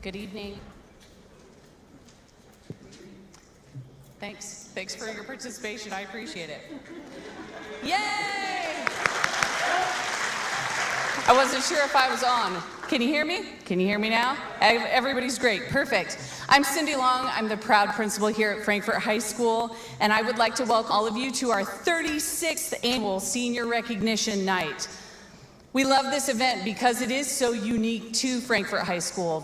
Good evening. Thanks for your participation. I appreciate it. Yay! I wasn't sure if I was on. Can you hear me? Can you hear me now? Everybody's great. Perfect. I'm Cindy Long. I'm the proud principal here at Frankfort High School, and I would like to welcome all of you to our 36th annual Senior Recognition Night. We love this event because it is so unique to Frankfort High School.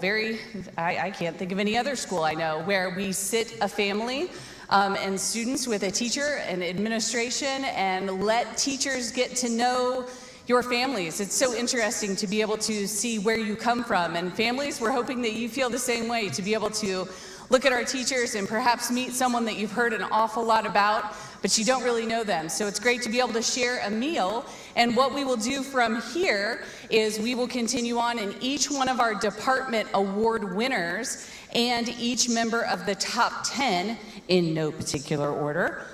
I can't think of any other school I know where we sit a family and students with a teacher and administration and let teachers get to know your families. It's so interesting to be able to see where you come from. And families, we're hoping that you feel the same way, to be able to look at our teachers and perhaps meet someone that you've heard an awful lot about, but you don't really know them. So it's great to be able to share a meal. And what we will do from here is we will continue on, and each one of our department award winners and each member of the top 10, in no particular order,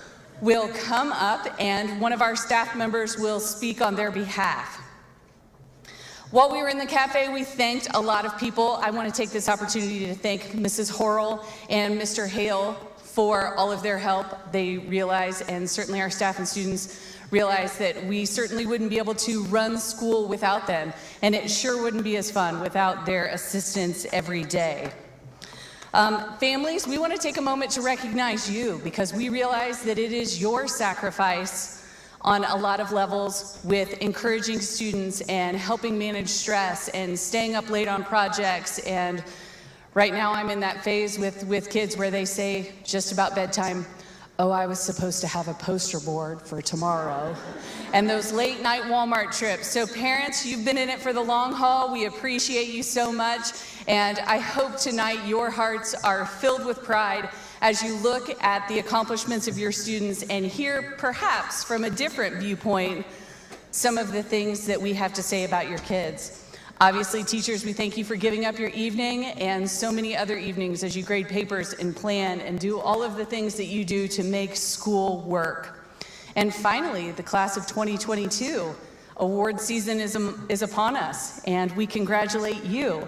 will come up and one of our staff members will speak on their behalf. While we were in the cafe, we thanked a lot of people. I want to take this opportunity to thank Mrs. Horrell and Mr. Hale for all of their help. They realize, and certainly our staff and students realize, that we certainly wouldn't be able to run school without them, and it sure wouldn't be as fun without their assistance every day. Families, we want to take a moment to recognize you because we realize that it is your sacrifice on a lot of levels with encouraging students and helping manage stress and staying up late on projects. And right now I'm in that phase with kids where they say just about bedtime, "Oh, I was supposed to have a poster board for tomorrow." And those late night Walmart trips. So parents, you've been in it for the long haul. We appreciate you so much. And I hope tonight your hearts are filled with pride as you look at the accomplishments of your students and hear, perhaps from a different viewpoint, some of the things that we have to say about your kids. Obviously, teachers, we thank you for giving up your evening and so many other evenings as you grade papers and plan and do all of the things that you do to make school work. And finally, the class of 2022, award season is upon us, and we congratulate you.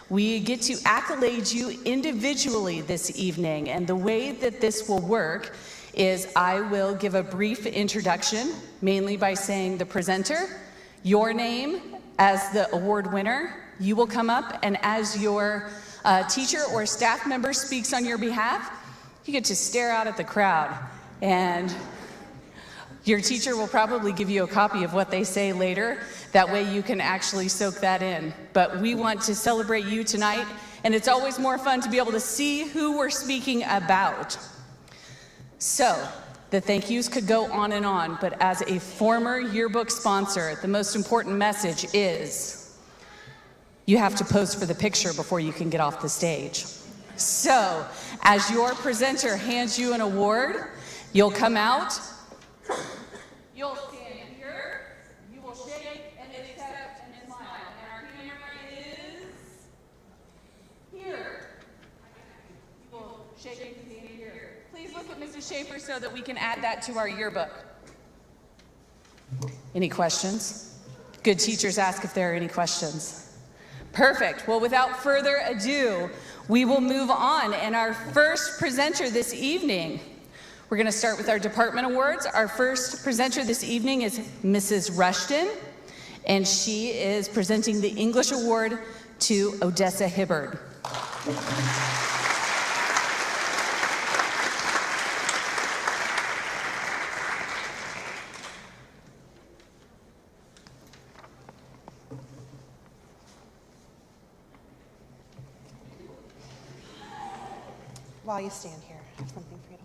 We get to accolade you individually this evening, and the way that this will work is I will give a brief introduction, mainly by saying the presenter, your name as the award winner. You will come up, and as your teacher or staff member speaks on your behalf, you get to stare out at the crowd, and your teacher will probably give you a copy of what they say later. That way you can actually soak that in. But we want to celebrate you tonight, and it's always more fun to be able to see who we're speaking about. So, the thank yous could go on, but as a former yearbook sponsor, the most important message is you have to pose for the picture before you can get off the stage. So, as your presenter hands you an award, you'll come out, you'll stand here, you will shake and accept and smile. And our camera is here. You will shake and stand here. Please look at Mrs. Schaefer so that we can add that to our yearbook. Any questions? Good teachers ask if there are any questions. Perfect. Well, without further ado, we will move on. And our first presenter this evening, we're going to start with our department awards. Our first presenter this evening is Mrs. Rushton, and she is presenting the English Award to Odessa Hibbard. While you stand here, I have something for you to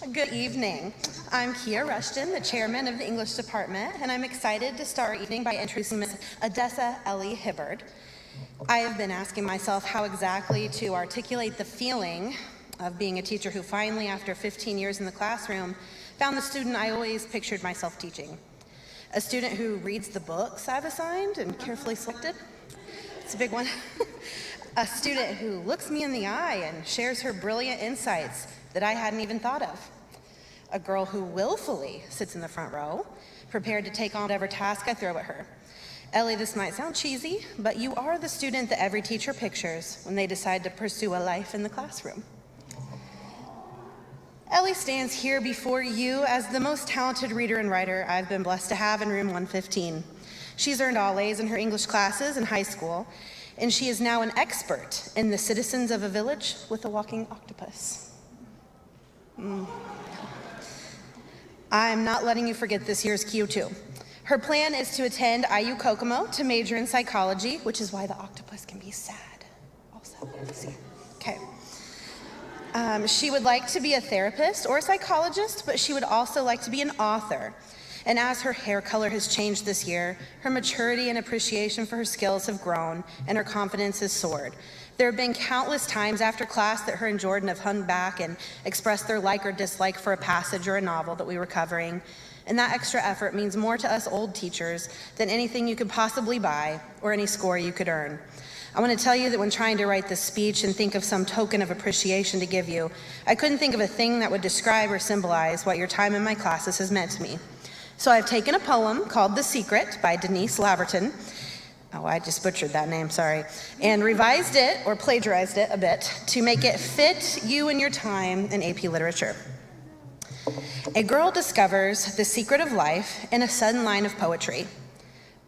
hold. Good evening. I'm Kia Rushton, the chairman of the English department, and I'm excited to start our evening by introducing Ms. Odessa Ellie Hibbard. I have been asking myself how exactly to articulate the feeling of being a teacher who finally, after 15 years in the classroom, found the student I always pictured myself teaching. A student who reads the books I've assigned and carefully selected. It's a big one. A student who looks me in the eye and shares her brilliant insights that I hadn't even thought of. a girl who willfully sits in the front row, prepared to take on whatever task I throw at her. Ellie, this might sound cheesy, but you are the student that every teacher pictures when they decide to pursue a life in the classroom. Ellie stands here before you as the most talented reader and writer I've been blessed to have in room 115. She's earned all A's in her English classes in high school, and she is now an expert in the citizens of a village with a walking octopus. I'm not letting you forget this year's Q2. Her plan is to attend IU Kokomo to major in psychology, which is why the octopus can be sad. Also, see. Okay. She would like to be a therapist or a psychologist, but she would also like to be an author. And as her hair color has changed this year, her maturity and appreciation for her skills have grown, and her confidence has soared. There have been countless times after class that her and Jordan have hung back and expressed their like or dislike for a passage or a novel that we were covering. And that extra effort means more to us old teachers than anything you could possibly buy or any score you could earn. I want to tell you that when trying to write this speech and think of some token of appreciation to give you, I couldn't think of a thing that would describe or symbolize what your time in my classes has meant to me. So I've taken a poem called The Secret by Denise Laverton. Oh, I just butchered that name, sorry. And revised it, or plagiarized it a bit, to make it fit you and your time in AP Literature. A girl discovers the secret of life in a sudden line of poetry.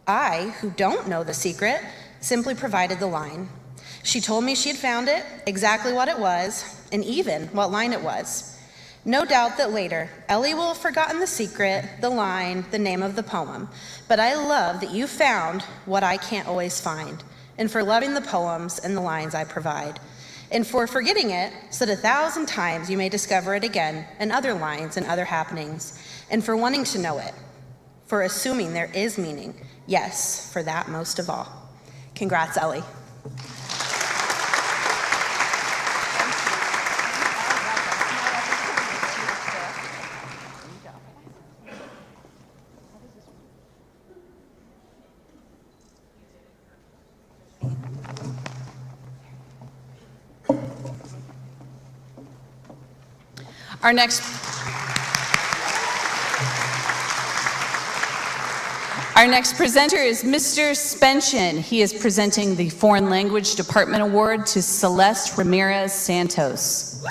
I, who don't know the secret, simply provided the line. She told me she had found it, exactly what it was, and even what line it was. No doubt that later, Ellie will have forgotten the secret, the line, the name of the poem. But I love that you found what I can't always find, and for loving the poems and the lines I provide, and for forgetting it so that 1,000 times you may discover it again in other lines and other happenings, and for wanting to know it, for assuming there is meaning, yes, for that most of all. Congrats, Ellie. Our next presenter is Mr. Spension. He is presenting the Foreign Language Department Award to Celeste Ramirez Santos.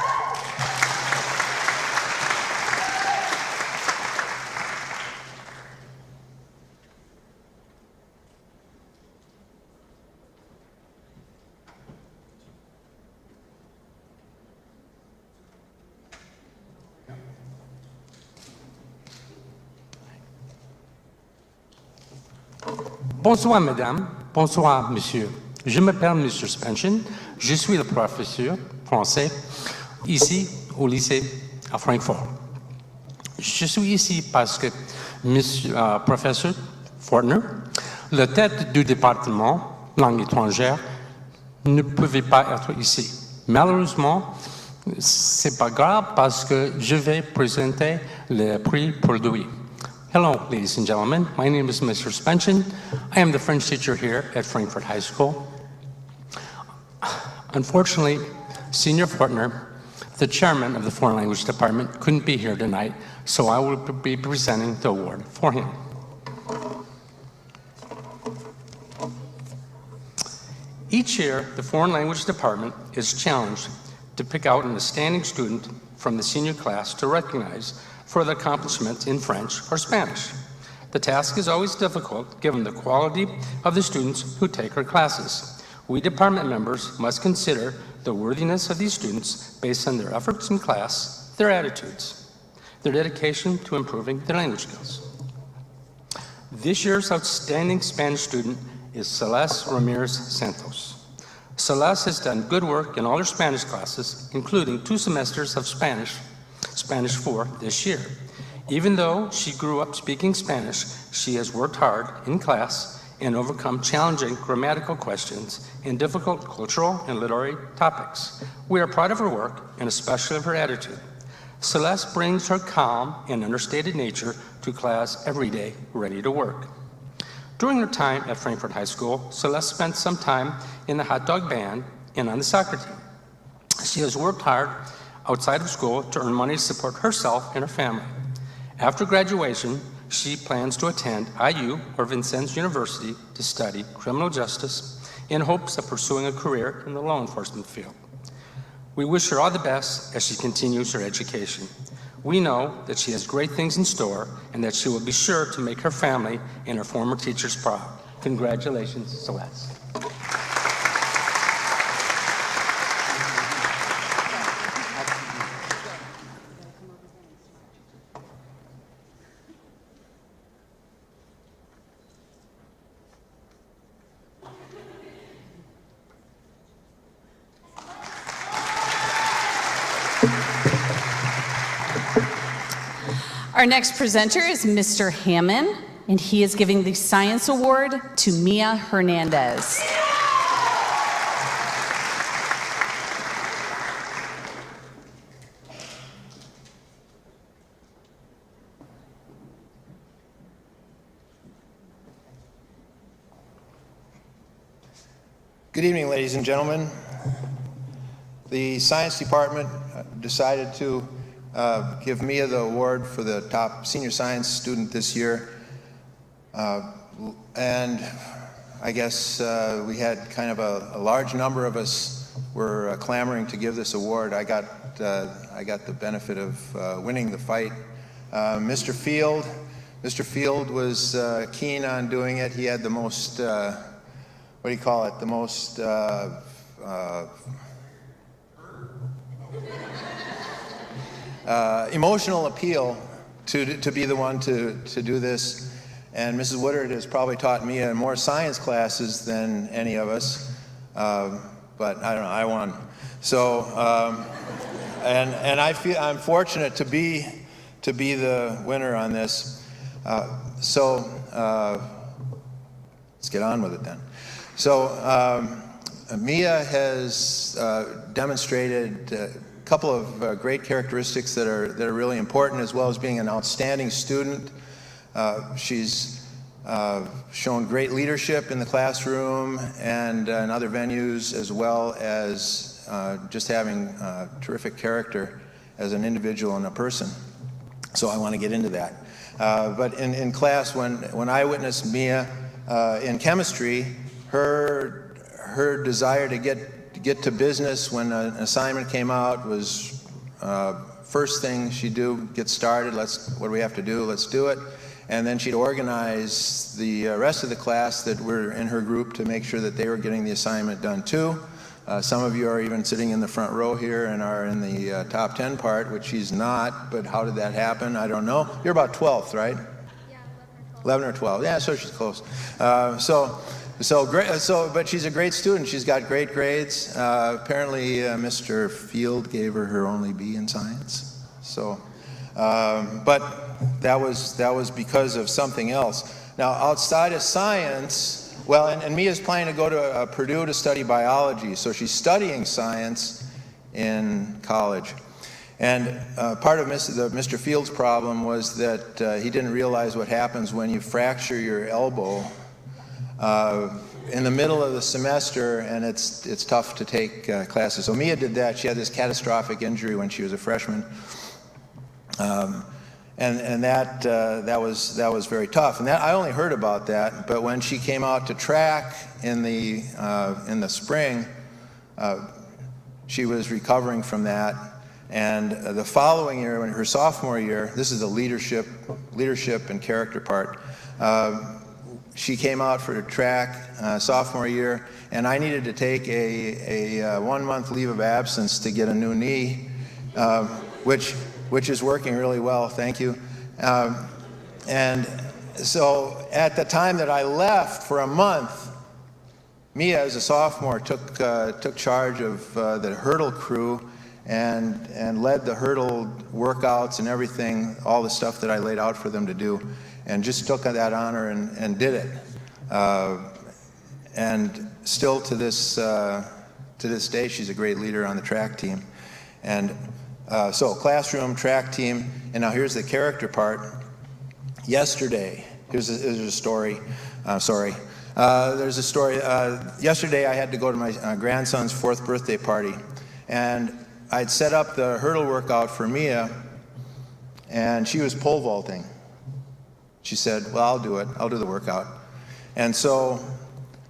Bonsoir, mesdames. Bonsoir, messieurs. Je m'appelle Mr. Spension. Je suis le professeur français ici au lycée à Francfort. Je suis ici parce que Monsieur professeur Fortner, la tête du département langue étrangère, ne pouvait pas être ici. Malheureusement, c'est pas grave parce que je vais présenter le prix pour lui. Hello, ladies and gentlemen. My name is Mr. Spension. I am the French teacher here at Frankfurt High School. Unfortunately, Senior Fortner, the chairman of the Foreign Language Department, couldn't be here tonight, so I will be presenting the award for him. Each year, the Foreign Language Department is challenged to pick out an outstanding student from the senior class to recognize for their accomplishments in French or Spanish. The task is always difficult given the quality of the students who take our classes. We department members must consider the worthiness of these students based on their efforts in class, their attitudes, their dedication to improving their language skills. This year's outstanding Spanish student is Celeste Ramirez Santos. Celeste has done good work in all her Spanish classes, including 2 semesters of Spanish 4 this year. Even though she grew up speaking Spanish, she has worked hard in class and overcome challenging grammatical questions and difficult cultural and literary topics. We are proud of her work and especially of her attitude. Celeste brings her calm and understated nature to class every day, ready to work. During her time at Frankfurt High School, Celeste spent some time in the hot dog band and on the soccer team. She has worked hard outside of school to earn money to support herself and her family. After graduation, she plans to attend IU or Vincennes University to study criminal justice in hopes of pursuing a career in the law enforcement field. We wish her all the best as she continues her education. We know that she has great things in store and that she will be sure to make her family and her former teachers proud. Congratulations, Celeste. Our next presenter is Mr. Hammond, and he is giving the Science Award to Mia Hernandez. Good evening, ladies and gentlemen. The Science Department decided to give Mia the award for the top senior science student this year. And I guess we had kind of a large number of us were clamoring to give this award. I got the benefit of winning the fight. Mr. Field was keen on doing it. He had the most, what do you call it, the most emotional appeal to be the one to do this. And Mrs. Woodard has probably taught me more science classes than any of us, but I don't know, I won. So, and I feel I'm fortunate to be the winner on this. So let's get on with it then. So Mia has demonstrated a couple of great characteristics that are really important, as well as being an outstanding student. She's shown great leadership in the classroom and in other venues, as well as just having terrific character as an individual and a person. So I want to get into that. But in class, when I witnessed Mia in chemistry, her desire to get to business when an assignment came out was first thing she'd do, get started. What do we have to do? Let's do it. And then she'd organize the rest of the class that were in her group to make sure that they were getting the assignment done too. Some of you are even sitting in the front row here and are in the top 10 part, which she's not, but how did that happen? I don't know. You're about 12th, right? Yeah, 11 or 12. Yeah, so she's close. But she's a great student. She's got great grades. Apparently, Mr. Field gave her only B in science. So, but that was because of something else. Now, outside of science, well, and Mia's planning to go to Purdue to study biology. So she's studying science in college. And part of Mr. Field's problem was that he didn't realize what happens when you fracture your elbow in the middle of the semester, and it's tough to take classes. So Mia did that. She had this catastrophic injury when she was a freshman, and that was very tough. And I only heard about that, but when she came out to track in the spring, she was recovering from that. And the following year, when her sophomore year, this is the leadership and character part. She came out for track sophomore year, and I needed to take a 1 month leave of absence to get a new knee, which is working really well, thank you. And so at the time that I left for a month, Mia, as a sophomore, took charge of the hurdle crew and led the hurdle workouts and everything, all the stuff that I laid out for them to do, and just took that honor and did it. And still to this day, she's a great leader on the track team. And so classroom, track team, and now here's the character part. Yesterday, here's a story. There's a story. Yesterday I had to go to my grandson's 4th birthday party, and I'd set up the hurdle workout for Mia, and she was pole vaulting. She said, well, I'll do it. I'll do the workout. And so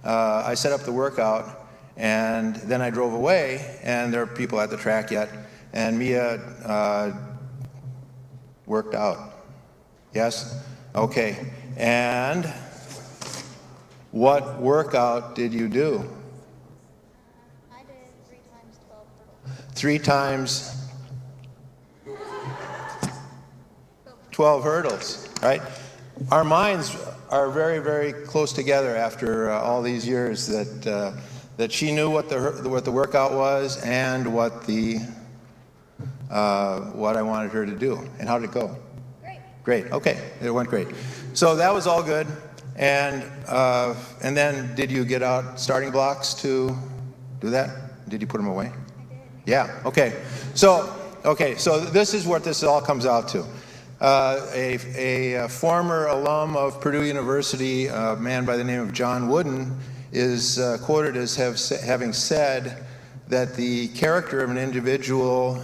I set up the workout, and then I drove away, and there are people at the track yet, and Mia worked out. Yes? Okay. And what workout did you do? I did 3 times 12 hurdles. 3 times 12 hurdles, right? Our minds are very, very close together after all these years that she knew what the workout was and what I wanted her to do. And how did it go? Great. Great. Okay, it went great. So that was all good. And then did you get out starting blocks to do that? Did you put them away? I did. Yeah. Okay. So this is what this all comes out to. A former alum of Purdue University, a man by the name of John Wooden, is quoted as having said that the character of an individual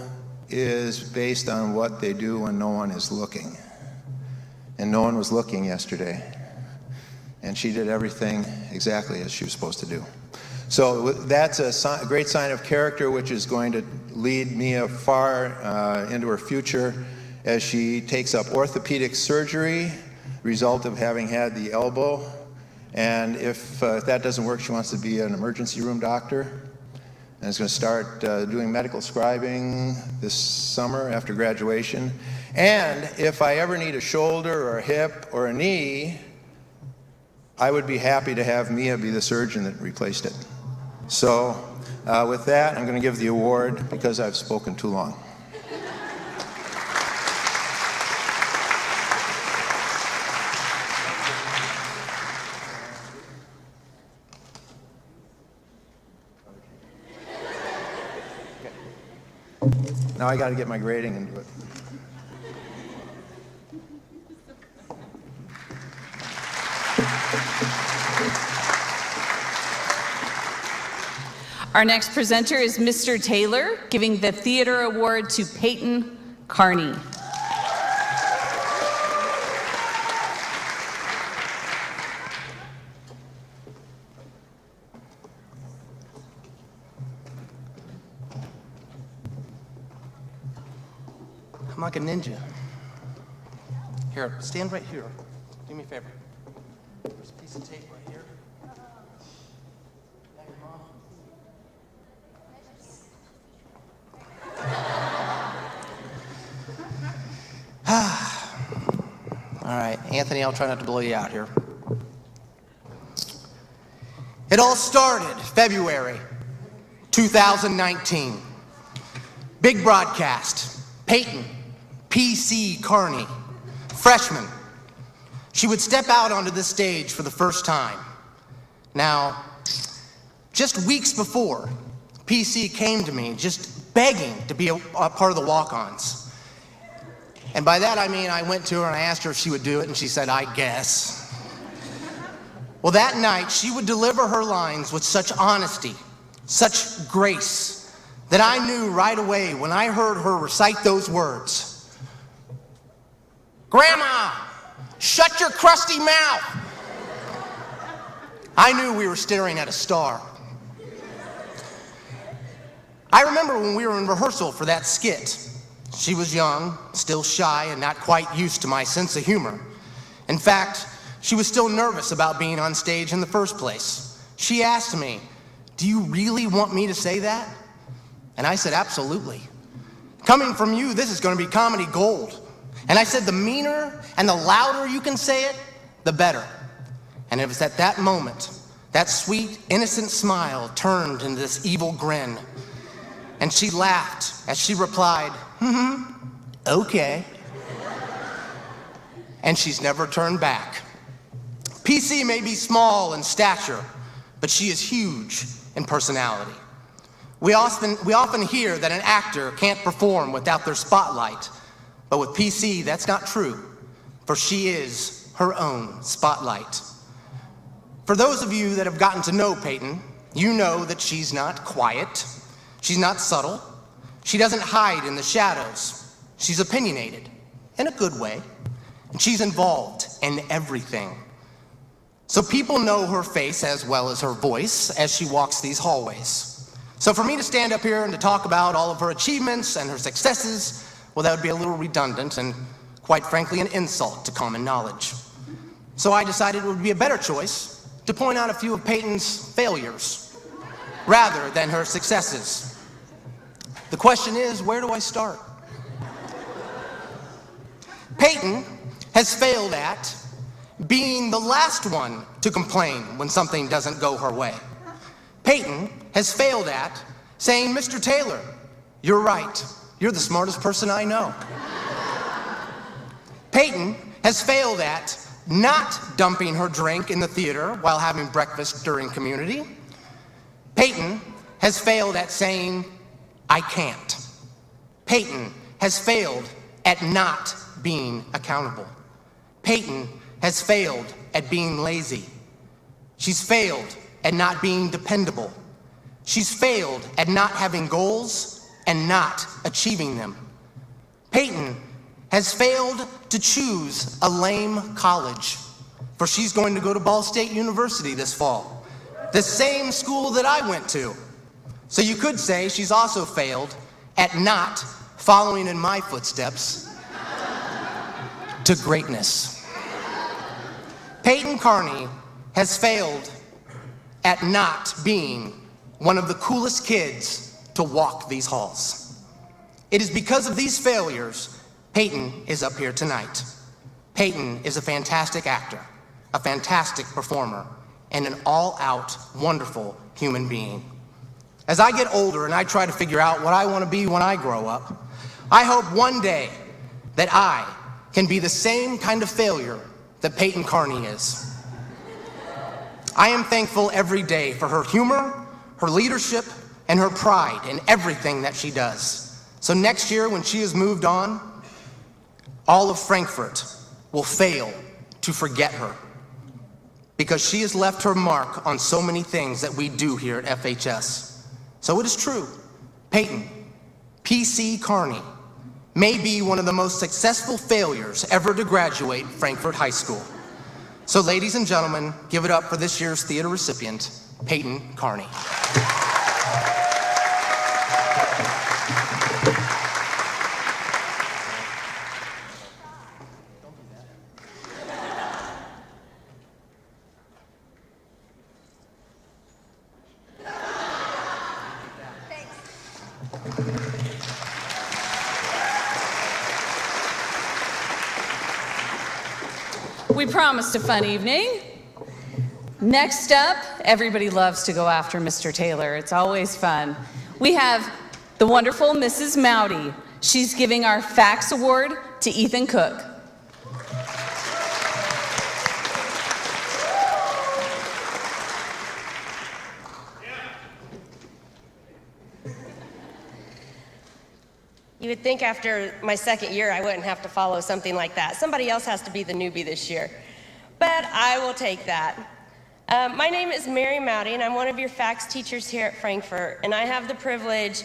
is based on what they do when no one is looking. And no one was looking yesterday. And she did everything exactly as she was supposed to do. So that's a great sign of character, which is going to lead Mia far into her future as she takes up orthopedic surgery, result of having had the elbow. And if that doesn't work, she wants to be an emergency room doctor. And is going to start doing medical scribing this summer after graduation. And if I ever need a shoulder or a hip or a knee, I would be happy to have Mia be the surgeon that replaced it. So with that, I'm going to give the award because I've spoken too long. Now I got to get my grading into it. Our next presenter is Mr. Taylor, giving the Theater Award to Peyton Carney. I'm like a ninja. Here, stand right here. Do me a favor. There's a piece of tape right here. That your mom? All right, Anthony, I'll try not to blow you out here. It all started February 2019. Big broadcast. Peyton P.C. Carney, freshman. She would step out onto the stage for the first time. Now, just weeks before, P.C. came to me just begging to be a part of the walk-ons. And by that I mean I went to her and I asked her if she would do it, and she said, I guess. Well, that night, she would deliver her lines with such honesty, such grace, that I knew right away when I heard her recite those words, Grandma, shut your crusty mouth. I knew we were staring at a star. I remember when we were in rehearsal for that skit. She was young, still shy, and not quite used to my sense of humor. In fact, she was still nervous about being on stage in the first place. She asked me, do you really want me to say that? And I said, absolutely. Coming from you, this is going to be comedy gold. And I said, the meaner and the louder you can say it, the better. And it was at that moment, that sweet, innocent smile turned into this evil grin. And she laughed as she replied, okay. And she's never turned back. PC may be small in stature, but she is huge in personality. We often hear that an actor can't perform without their spotlight. But with PC, that's not true, for she is her own spotlight. For those of you that have gotten to know Peyton, you know that she's not quiet, she's not subtle, She doesn't hide in the shadows. She's opinionated, in a good way. And she's involved in everything. So people know her face as well as her voice as she walks these hallways. So for me to stand up here and to talk about all of her achievements and her successes, well, that would be a little redundant and, quite frankly, an insult to common knowledge. So I decided it would be a better choice to point out a few of Peyton's failures rather than her successes. The question is, where do I start? Peyton has failed at being the last one to complain when something doesn't go her way. Peyton has failed at saying, "Mr. Taylor, you're right. You're the smartest person I know." Peyton has failed at not dumping her drink in the theater while having breakfast during community. Peyton has failed at saying, "I can't." Peyton has failed at not being accountable. Peyton has failed at being lazy. She's failed at not being dependable. She's failed at not having goals and not achieving them. Peyton has failed to choose a lame college, for she's going to go to Ball State University this fall, the same school that I went to. So you could say she's also failed at not following in my footsteps to greatness. Peyton Carney has failed at not being one of the coolest kids to walk these halls. It is because of these failures Peyton is up here tonight. Peyton is a fantastic actor, a fantastic performer, and an all-out wonderful human being. As I get older and I try to figure out what I want to be when I grow up, I hope one day that I can be the same kind of failure that Peyton Carney is. I am thankful every day for her humor, her leadership, and her pride in everything that she does. So next year, when she has moved on, all of Frankfurt will fail to forget her, because she has left her mark on so many things that we do here at FHS. So it is true, Peyton P.C. Carney may be one of the most successful failures ever to graduate Frankfurt High School. So ladies and gentlemen, give it up for this year's theater recipient, Peyton Carney. We promised a fun evening. Next up, everybody loves to go after Mr. Taylor. It's always fun. We have the wonderful Mrs. Mowdy. She's giving our Facts Award to Ethan Cook. You would think after my second year I wouldn't have to follow something like that. Somebody else has to be the newbie this year. But I will take that. My name is Mary Mowdy, and I'm one of your facts teachers here at Frankfurt, and I have the privilege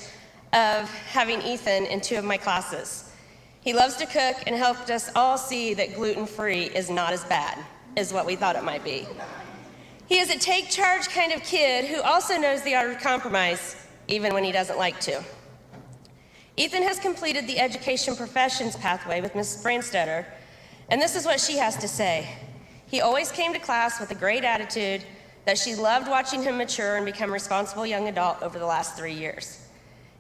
of having Ethan in 2 of my classes. He loves to cook and helped us all see that gluten-free is not as bad as what we thought it might be. He is a take-charge kind of kid who also knows the art of compromise, even when he doesn't like to. Ethan has completed the education professions pathway with Mrs. Branstetter, and this is what she has to say. He always came to class with a great attitude, that she loved watching him mature and become a responsible young adult over the last 3 years.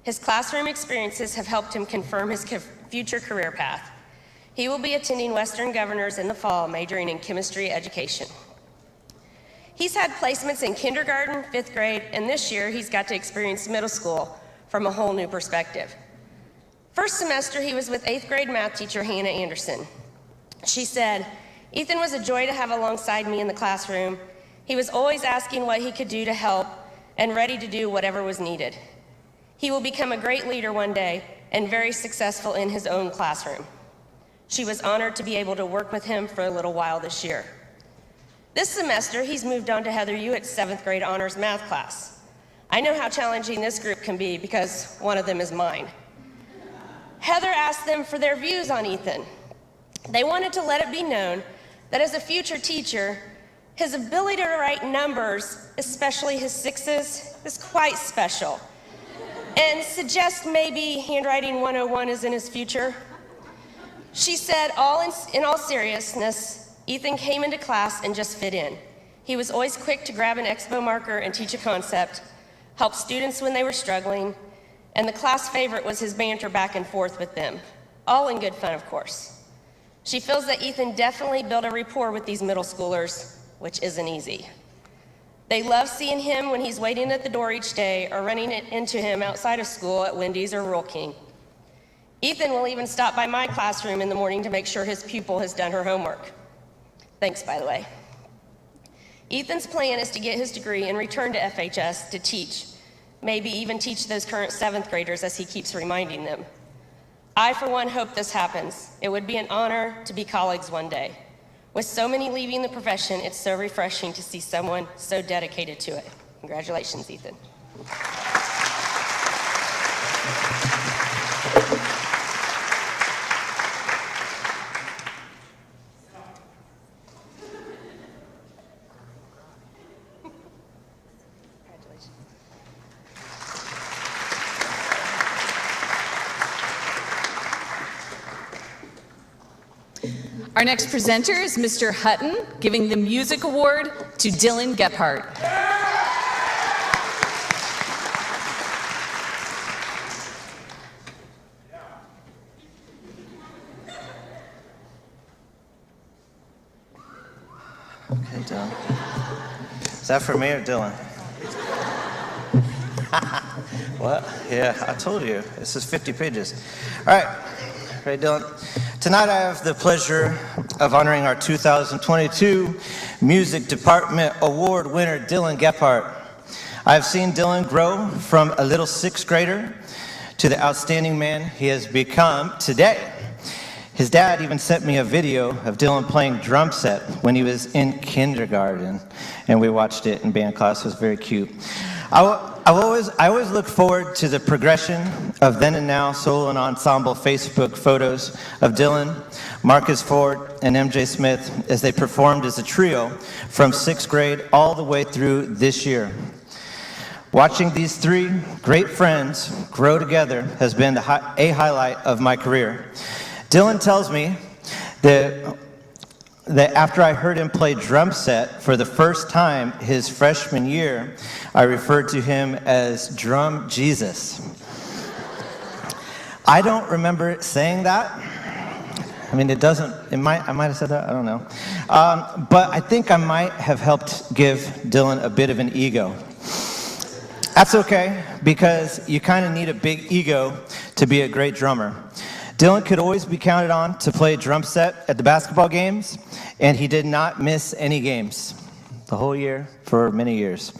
His classroom experiences have helped him confirm his future career path. He will be attending Western Governors in the fall, majoring in chemistry education. He's had placements in kindergarten, 5th grade, and this year he's got to experience middle school from a whole new perspective. First semester, he was with 8th grade math teacher Hannah Anderson. She said, "Ethan was a joy to have alongside me in the classroom. He was always asking what he could do to help and ready to do whatever was needed. He will become a great leader one day and very successful in his own classroom." She was honored to be able to work with him for a little while this year. This semester, he's moved on to Heather Hewitt's 7th grade honors math class. I know how challenging this group can be because one of them is mine. Heather asked them for their views on Ethan. They wanted to let it be known that as a future teacher, his ability to write numbers, especially his sixes, is quite special, and suggest maybe handwriting 101 is in his future. She said, in all seriousness, Ethan came into class and just fit in. He was always quick to grab an expo marker and teach a concept, help students when they were struggling, and the class favorite was his banter back and forth with them, all in good fun, of course. She feels that Ethan definitely built a rapport with these middle schoolers, which isn't easy. They love seeing him when he's waiting at the door each day or running into him outside of school at Wendy's or Rural King. Ethan will even stop by my classroom in the morning to make sure his pupil has done her homework. Thanks, by the way. Ethan's plan is to get his degree and return to FHS to teach, maybe even teach those current 7th graders as he keeps reminding them. I, for one, hope this happens. It would be an honor to be colleagues one day. With so many leaving the profession, it's so refreshing to see someone so dedicated to it. Congratulations, Ethan. Our next presenter is Mr. Hutton, giving the music award to Dylan Gephardt. Okay, Dylan. Is that for me or Dylan? What? Yeah, I told you. This is 50 pages. All right. Ready, Dylan? Tonight I have the pleasure of honoring our 2022 Music Department Award winner, Dylan Gephardt. I've seen Dylan grow from a little 6th grader to the outstanding man he has become today. His dad even sent me a video of Dylan playing drum set when he was in kindergarten, and we watched it in band class. It was very cute. I always look forward to the progression of then and now solo and ensemble Facebook photos of Dylan, Marcus Ford, and MJ Smith as they performed as a trio from 6th grade all the way through this year. Watching these 3 great friends grow together has been a highlight of my career. Dylan tells me that after I heard him play drum set for the first time his freshman year, I referred to him as Drum Jesus. I don't remember saying that. I mean, I might have said that, I don't know. But I think I might have helped give Dylan a bit of an ego. That's okay, because you kind of need a big ego to be a great drummer. Dylan could always be counted on to play drum set at the basketball games, and he did not miss any games the whole year for many years.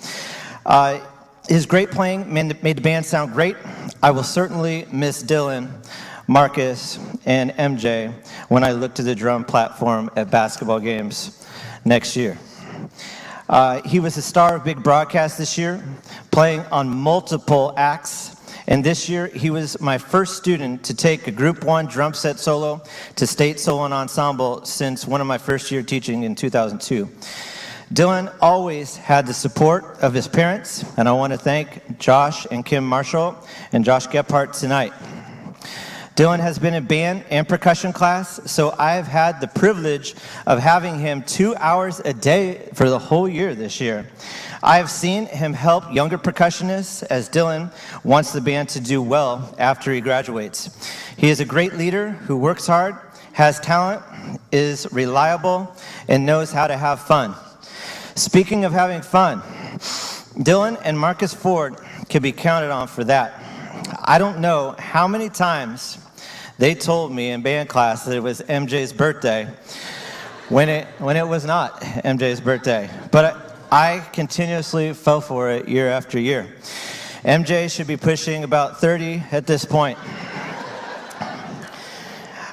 His great playing made the band sound great. I will certainly miss Dylan, Marcus, and MJ when I look to the drum platform at basketball games next year. He was a star of big broadcast this year, playing on multiple acts. And this year, he was my first student to take a Group 1 drum set solo to state solo and ensemble since one of my first year teaching in 2002. Dylan always had the support of his parents, and I want to thank Josh and Kim Marshall and Josh Gephardt tonight. Dylan has been in band and percussion class, so I've had the privilege of having him 2 hours a day for the whole year this year. I have seen him help younger percussionists as Dylan wants the band to do well after he graduates. He is a great leader who works hard, has talent, is reliable, and knows how to have fun. Speaking of having fun, Dylan and Marcus Ford can be counted on for that. I don't know how many times they told me in band class that it was MJ's birthday when it was not MJ's birthday. But I continuously fell for it year after year. MJ should be pushing about 30 at this point.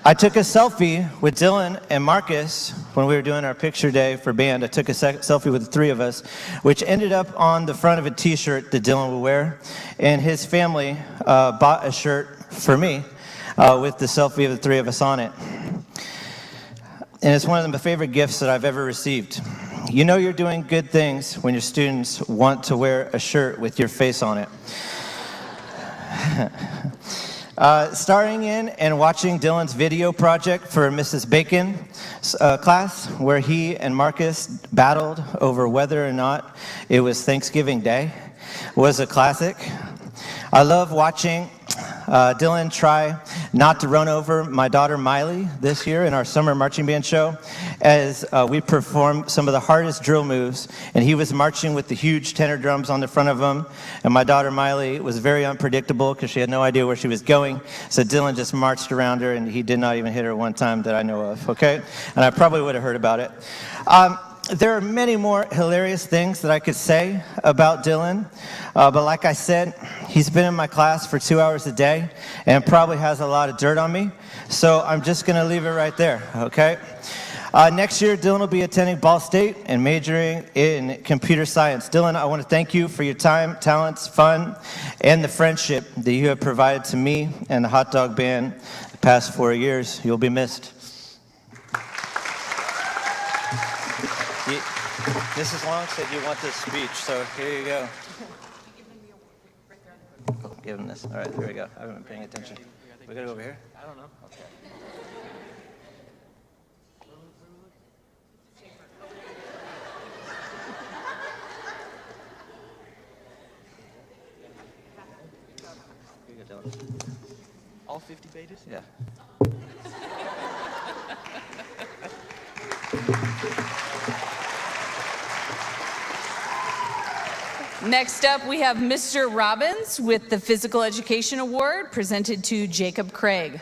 I took a selfie with Dylan and Marcus when we were doing our picture day for band. I took a selfie with the 3 of us, which ended up on the front of a t-shirt that Dylan will wear. And his family bought a shirt for me. with the selfie of the three of us on it. And it's one of my favorite gifts that I've ever received. You know you're doing good things when your students want to wear a shirt with your face on it. Starring in and watching Dylan's video project for Mrs. Bacon's class, where he and Marcus battled over whether or not it was Thanksgiving Day, was a classic. I love watching Dylan try not to run over my daughter Miley this year in our summer marching band show as we performed some of the hardest drill moves, and he was marching with the huge tenor drums on the front of him, and my daughter Miley was very unpredictable because she had no idea where she was going, so Dylan just marched around her and he did not even hit her one time that I know of, okay? And I probably would have heard about it. There are many more hilarious things that I could say about Dylan, but like I said, he's been in my class for 2 hours a day and probably has a lot of dirt on me, so I'm just going to leave it right there, okay? Next year, Dylan will be attending Ball State and majoring in computer science. Dylan, I want to thank you for your time, talents, fun, and the friendship that you have provided to me and the Hot Dog Band the past 4 years. You'll be missed. Mrs. Long said you want this speech, so here you go. Oh, give him this. All right, here we go. I haven't been paying attention. We gotta go over here? I don't know. Okay. Here you go, Dylan. All 50 pages? Yeah. Next up, we have Mr. Robbins with the Physical Education Award presented to Jacob Craig.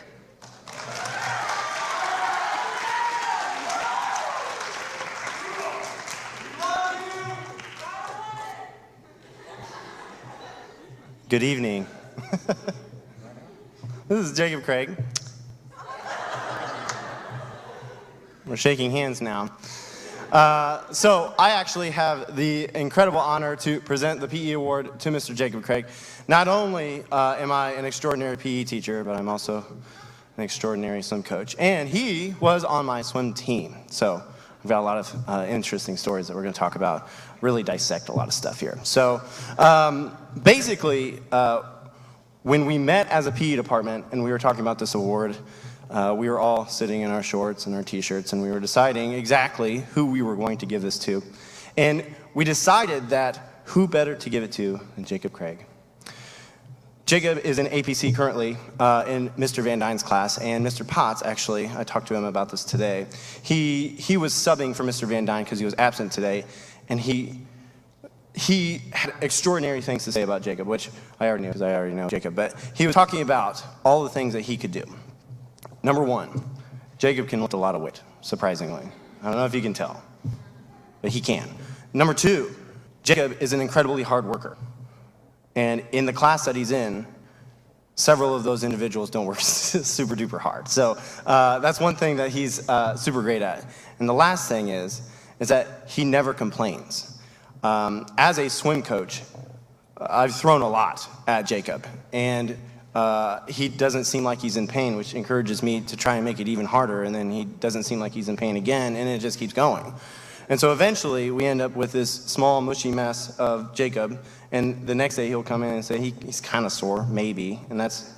Good evening. This is Jacob Craig. We're shaking hands now. So I actually have the incredible honor to present the PE award to Mr. Jacob Craig. Not only am I an extraordinary PE teacher, but I'm also an extraordinary swim coach. And he was on my swim team. So we've got a lot of interesting stories that we're going to talk about, really dissect a lot of stuff here. So basically, when we met as a PE department and we were talking about this award, we were all sitting in our shorts and our t-shirts and we were deciding exactly who we were going to give this to. And we decided that who better to give it to than Jacob Craig. Jacob is in APC currently in Mr. Van Dyne's class, and Mr. Potts, actually, I talked to him about this today. He was subbing for Mr. Van Dyne because he was absent today, and he had extraordinary things to say about Jacob, which I already knew because I already know Jacob, but he was talking about all the things that he could do. Number one, Jacob can lift a lot of weight, surprisingly. I don't know if you can tell, but he can. Number two, Jacob is an incredibly hard worker. And in the class that he's in, several of those individuals don't work super duper hard. So that's one thing that he's super great at. And the last thing is that he never complains. As a swim coach, I've thrown a lot at Jacob, and he doesn't seem like he's in pain, which encourages me to try and make it even harder, and then he doesn't seem like he's in pain again, and it just keeps going. And so eventually we end up with this small mushy mess of Jacob, and the next day he'll come in and say he's kind of sore, maybe, and that's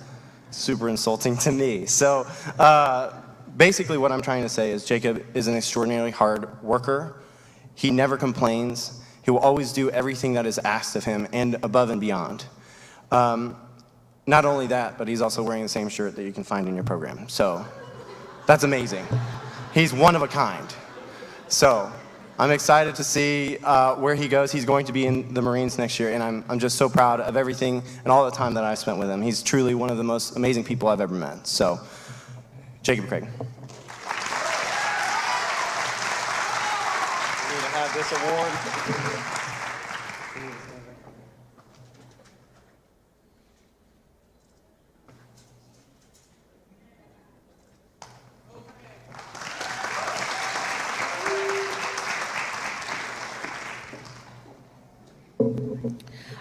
super insulting to me. So basically what I'm trying to say is Jacob is an extraordinarily hard worker. He never complains. He will always do everything that is asked of him and above and beyond. Not only that, but he's also wearing the same shirt that you can find in your program. So that's amazing. He's one of a kind. So I'm excited to see where he goes. He's going to be in the Marines next year, and I'm just so proud of everything and all the time that I've spent with him. He's truly one of the most amazing people I've ever met. So, Jacob Craig. To have this award.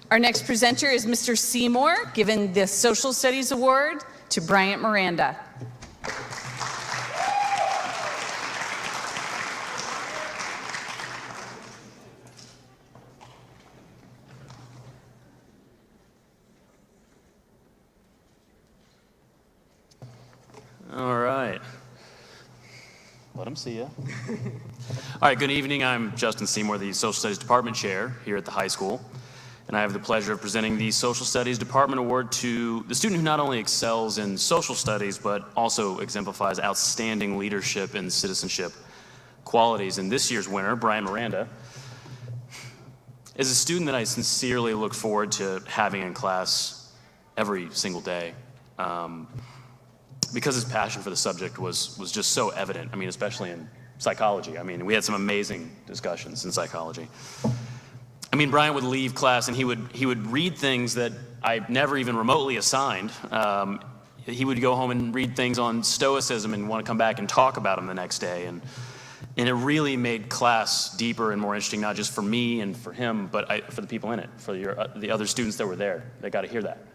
Our next presenter is Mr. Seymour, given the Social Studies Award to Bryant Miranda. All right. Let them see you. All right, good evening. I'm Justin Seymour, the Social Studies Department Chair here at the high school. And I have the pleasure of presenting the Social Studies Department Award to the student who not only excels in social studies, but also exemplifies outstanding leadership and citizenship qualities. And this year's winner, Bryant Miranda, is a student that I sincerely look forward to having in class every single day. Because his passion for the subject was just so evident. I mean, especially in psychology. I mean, we had some amazing discussions in psychology. I mean, Brian would leave class and he would read things that I never even remotely assigned. He would go home and read things on Stoicism and want to come back and talk about them the next day. And it really made class deeper and more interesting, not just for me and for him, but for the people in it, for the other students that were there. They got to hear that.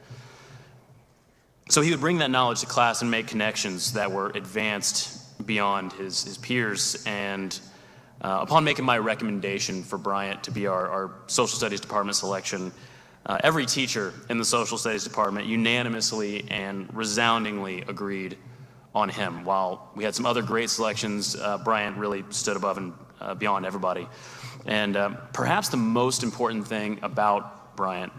So he would bring that knowledge to class and make connections that were advanced beyond his peers. And upon making my recommendation for Bryant to be our Social Studies Department selection, every teacher in the Social Studies Department unanimously and resoundingly agreed on him. While we had some other great selections, Bryant really stood above and beyond everybody. And perhaps the most important thing about Bryant,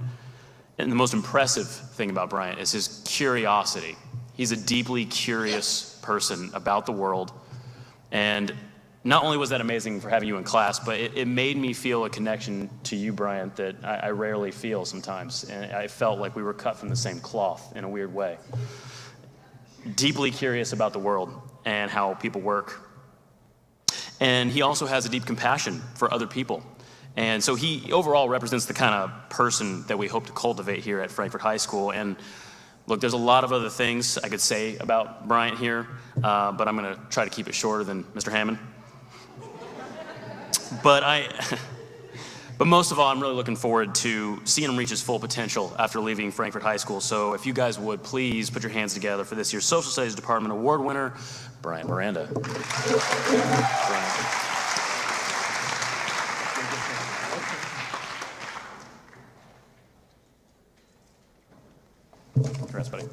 and the most impressive thing about Bryant, is his curiosity. He's a deeply curious person about the world. And not only was that amazing for having you in class, but it made me feel a connection to you, Bryant, that I rarely feel sometimes. And I felt like we were cut from the same cloth in a weird way. Deeply curious about the world and how people work. And he also has a deep compassion for other people. And so he overall represents the kind of person that we hope to cultivate here at Frankfurt High School. And look, there's a lot of other things I could say about Bryant here, but I'm going to try to keep it shorter than Mr. Hammond. But most of all, I'm really looking forward to seeing him reach his full potential after leaving Frankfurt High School. So if you guys would please put your hands together for this year's Social Studies Department Award winner, Bryant Miranda. Bryant. Congrats, buddy.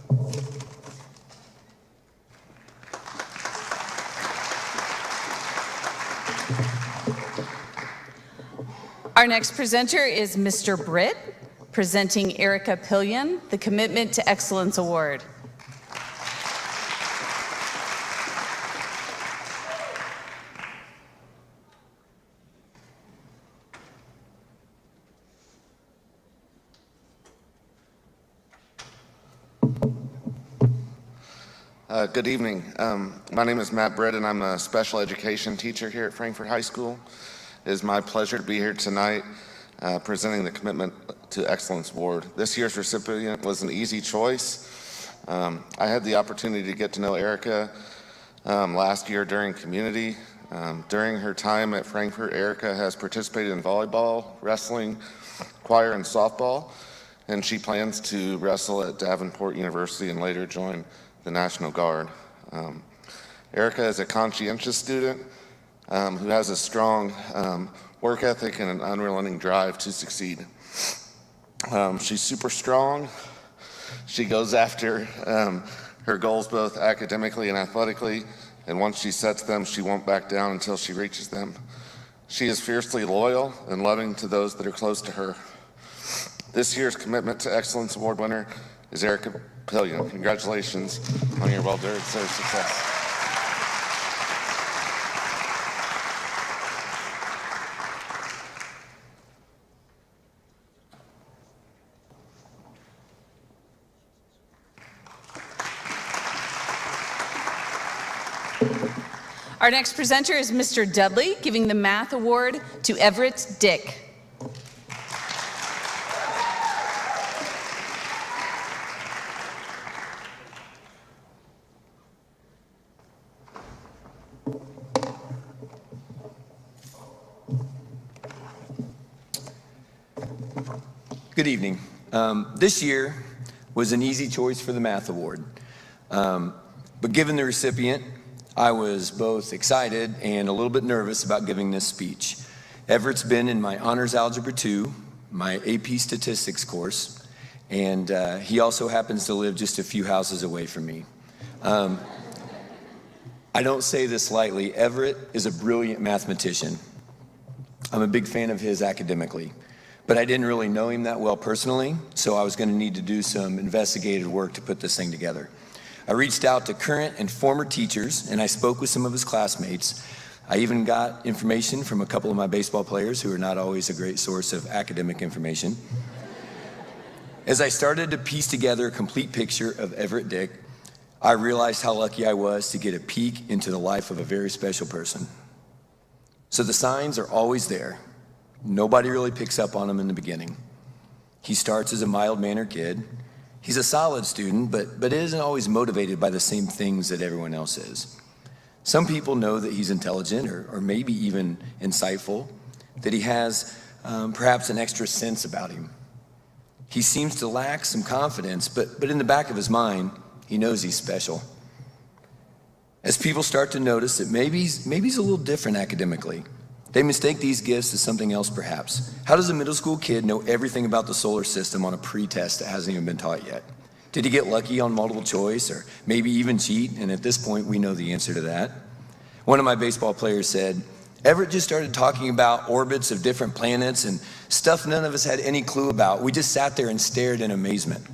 Our next presenter is Mr. Britt, presenting Erica Pillion, the Commitment to Excellence Award. Good evening. My name is Matt Britt, and I'm a special education teacher here at Frankfurt High School. It is my pleasure to be here tonight presenting the Commitment to Excellence Award. This year's recipient was an easy choice. I had the opportunity to get to know Erica last year during community. During her time at Frankfurt, Erica has participated in volleyball, wrestling, choir, and softball, and she plans to wrestle at Davenport University and later join the National Guard. Erica is a conscientious student who has a strong work ethic and an unrelenting drive to succeed. She's super strong. She goes after her goals both academically and athletically, and once she sets them, she won't back down until she reaches them. She is fiercely loyal and loving to those that are close to her. This year's Commitment to Excellence Award winner is Erica Pillion. Congratulations on your well-deserved success. Our next presenter is Mr. Dudley, giving the Math Award to Everett Dick. Good evening. This year was an easy choice for the Math Award. But given the recipient, I was both excited and a little bit nervous about giving this speech. Everett's been in my Honors Algebra 2, my AP Statistics course, and he also happens to live just a few houses away from me. I don't say this lightly. Everett is a brilliant mathematician. I'm a big fan of his academically, but I didn't really know him that well personally, so I was going to need to do some investigative work to put this thing together. I reached out to current and former teachers, and I spoke with some of his classmates. I even got information from a couple of my baseball players who are not always a great source of academic information. As I started to piece together a complete picture of Everett Dick, I realized how lucky I was to get a peek into the life of a very special person. So the signs are always there. Nobody really picks up on them in the beginning. He starts as a mild-mannered kid. He's a solid student, but isn't always motivated by the same things that everyone else is. Some people know that he's intelligent or maybe even insightful, that he has perhaps an extra sense about him. He seems to lack some confidence, but in the back of his mind, he knows he's special. As people start to notice that maybe he's a little different academically, they mistake these gifts as something else perhaps. How does a middle school kid know everything about the solar system on a pre-test that hasn't even been taught yet? Did he get lucky on multiple choice or maybe even cheat? And at this point, we know the answer to that. One of my baseball players said, Everett just started talking about orbits of different planets and stuff none of us had any clue about. We just sat there and stared in amazement.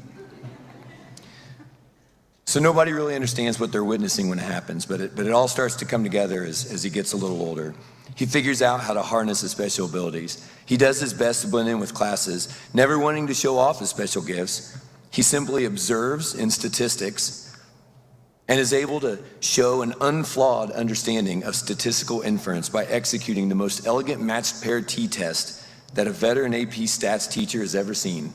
So nobody really understands what they're witnessing when it happens, but it all starts to come together as he gets a little older. He figures out how to harness his special abilities. He does his best to blend in with classes, never wanting to show off his special gifts. He simply observes in statistics and is able to show an unflawed understanding of statistical inference by executing the most elegant matched pair t-test that a veteran AP stats teacher has ever seen.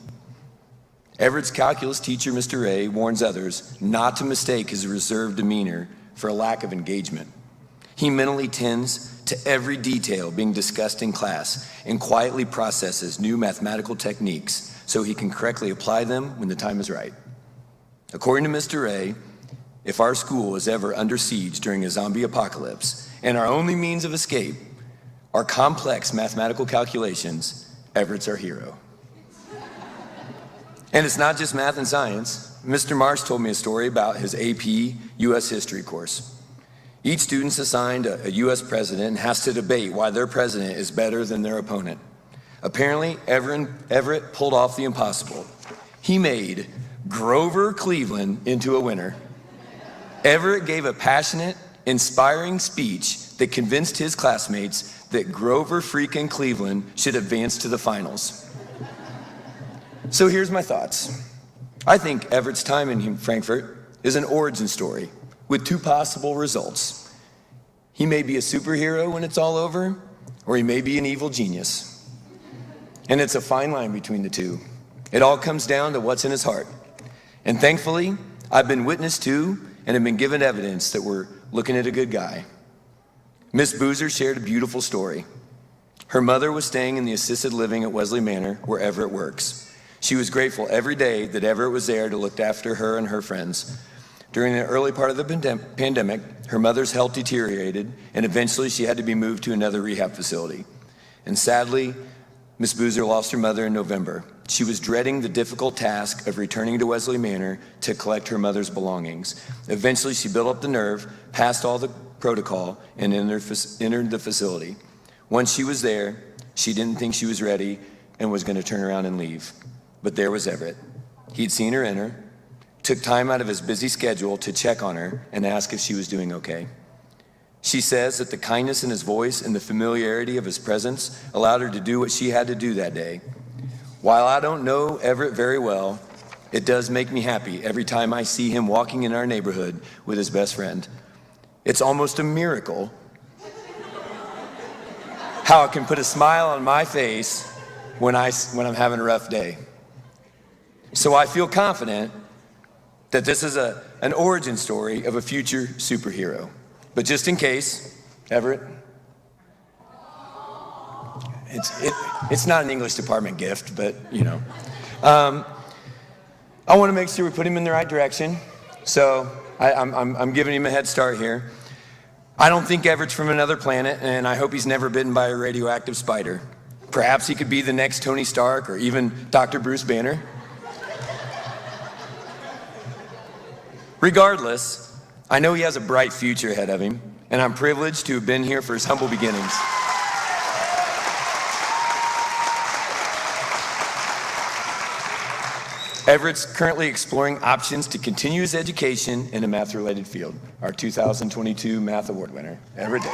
Everett's calculus teacher, Mr. Ray, warns others not to mistake his reserved demeanor for a lack of engagement. He mentally tends to every detail being discussed in class and quietly processes new mathematical techniques so he can correctly apply them when the time is right. According to Mr. Ray, if our school is ever under siege during a zombie apocalypse and our only means of escape are complex mathematical calculations, Everett's our hero. And it's not just math and science. Mr. Marsh told me a story about his AP U.S. history course. Each student's assigned a U.S. president and has to debate why their president is better than their opponent. Apparently, Everett pulled off the impossible. He made Grover Cleveland into a winner. Everett gave a passionate, inspiring speech that convinced his classmates that Grover freaking Cleveland should advance to the finals. So here's my thoughts. I think Everett's time in Frankfurt is an origin story with two possible results. He may be a superhero when it's all over, or he may be an evil genius. And it's a fine line between the two. It all comes down to what's in his heart. And thankfully, I've been witness to and have been given evidence that we're looking at a good guy. Miss Boozer shared a beautiful story. Her mother was staying in the assisted living at Wesley Manor, where Everett works. She was grateful every day that Everett was there to look after her and her friends. During the early part of the pandemic, her mother's health deteriorated, and eventually she had to be moved to another rehab facility. And sadly, Miss Boozer lost her mother in November. She was dreading the difficult task of returning to Wesley Manor to collect her mother's belongings. Eventually, she built up the nerve, passed all the protocol, and entered the facility. Once she was there, she didn't think she was ready and was going to turn around and leave. But there was Everett. He'd seen her enter, took time out of his busy schedule to check on her and ask if she was doing okay. She says that the kindness in his voice and the familiarity of his presence allowed her to do what she had to do that day. While I don't know Everett very well, it does make me happy every time I see him walking in our neighborhood with his best friend. It's almost a miracle how it can put a smile on my face when I'm having a rough day. So I feel confident that this is an origin story of a future superhero. But just in case, Everett, it's not an English department gift, but you know. I want to make sure we put him in the right direction. So I'm giving him a head start here. I don't think Everett's from another planet, and I hope he's never bitten by a radioactive spider. Perhaps he could be the next Tony Stark or even Dr. Bruce Banner. Regardless, I know he has a bright future ahead of him, and I'm privileged to have been here for his humble beginnings. Everett's currently exploring options to continue his education in a math-related field. Our 2022 Math Award winner, Everett Day.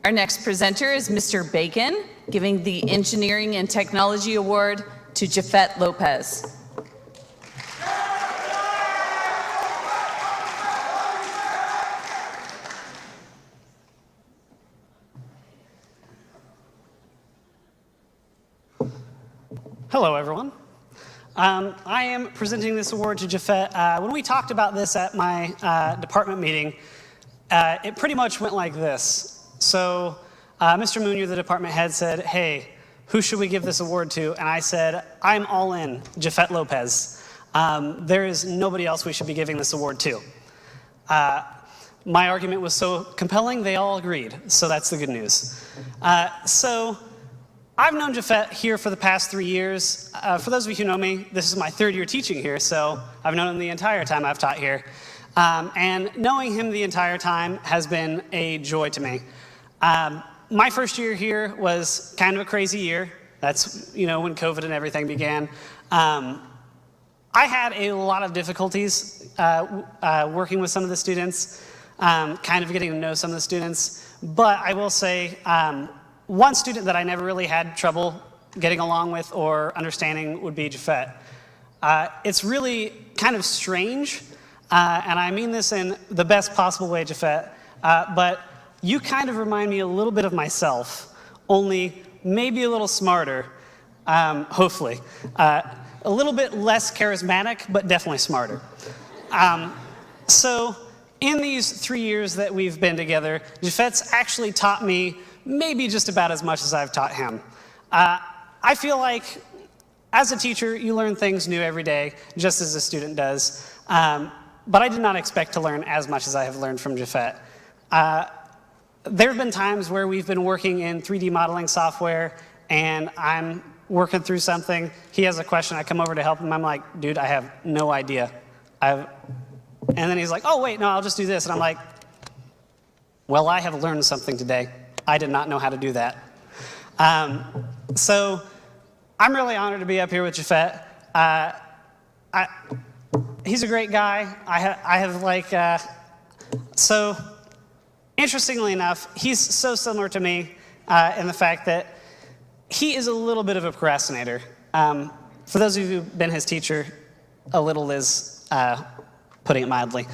Our next presenter is Mr. Bacon, giving the Engineering and Technology Award to Jafet Lopez. Hello, everyone. I am presenting this award to Jafet. When we talked about this at my department meeting, it pretty much went like this. So Mr. Munoz, the department head, said, hey, who should we give this award to? And I said, I'm all in, Jafet Lopez. There is nobody else we should be giving this award to. My argument was so compelling, they all agreed. So that's the good news. So I've known Jafet here for the past 3 years. For those of you who know me, this is my 3rd year teaching here, so I've known him the entire time I've taught here. And knowing him the entire time has been a joy to me. My first year here was kind of a crazy year. That's, when COVID and everything began. I had a lot of difficulties working with some of the students, kind of getting to know some of the students. But I will say, one student that I never really had trouble getting along with or understanding would be Jafet. It's really kind of strange, and I mean this in the best possible way, Jafet, but you kind of remind me a little bit of myself, only maybe a little smarter, hopefully. A little bit less charismatic, but definitely smarter. So in these 3 years that we've been together, Jafet's actually taught me maybe just about as much as I've taught him. I feel like as a teacher, you learn things new every day, just as a student does. But I did not expect to learn as much as I have learned from Jafet. There have been times where we've been working in 3D modeling software, and I'm working through something. He has a question. I come over to help him. I'm like, dude, I have no idea. And then he's like, oh, wait, no, I'll just do this. And I'm like, well, I have learned something today. I did not know how to do that. So I'm really honored to be up here with Jafet. He's a great guy. I have like, so interestingly enough, he's so similar to me in the fact that he is a little bit of a procrastinator. For those of you who've been his teacher, a little is putting it mildly,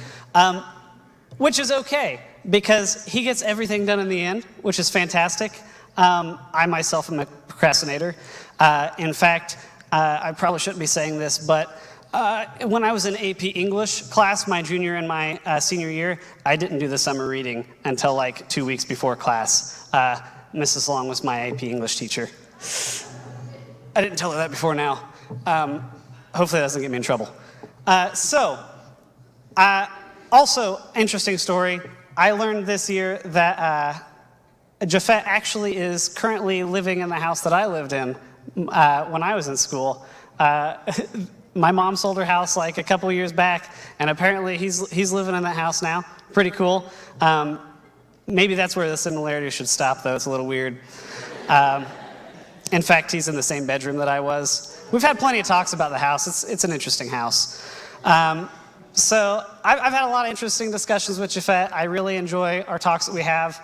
which is okay because he gets everything done in the end, which is fantastic. I myself am a procrastinator. In fact, I probably shouldn't be saying this, but when I was in AP English class, my junior and my senior year, I didn't do the summer reading until like 2 weeks before class. Mrs. Long was my AP English teacher. I didn't tell her that before now. Hopefully that doesn't get me in trouble. Also, interesting story. I learned this year that Jafet actually is currently living in the house that I lived in when I was in school. My mom sold her house like a couple years back, and apparently he's living in that house now. Pretty cool. Maybe that's where the similarity should stop, though. It's a little weird. In fact, he's in the same bedroom that I was. We've had plenty of talks about the house. It's an interesting house. So I've had a lot of interesting discussions with Jafet. I really enjoy our talks that we have.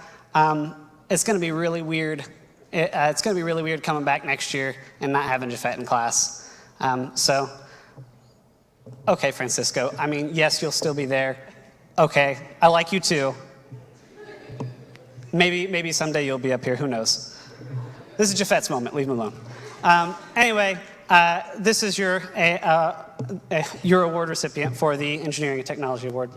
It's going to be really weird. It's going to be really weird coming back next year and not having Jafet in class. So Okay, Francisco. I mean, yes, you'll still be there. Okay, I like you too. Maybe someday you'll be up here. Who knows? This is Jaffette's moment. Leave him alone. Anyway, this is your award recipient for the Engineering and Technology Award.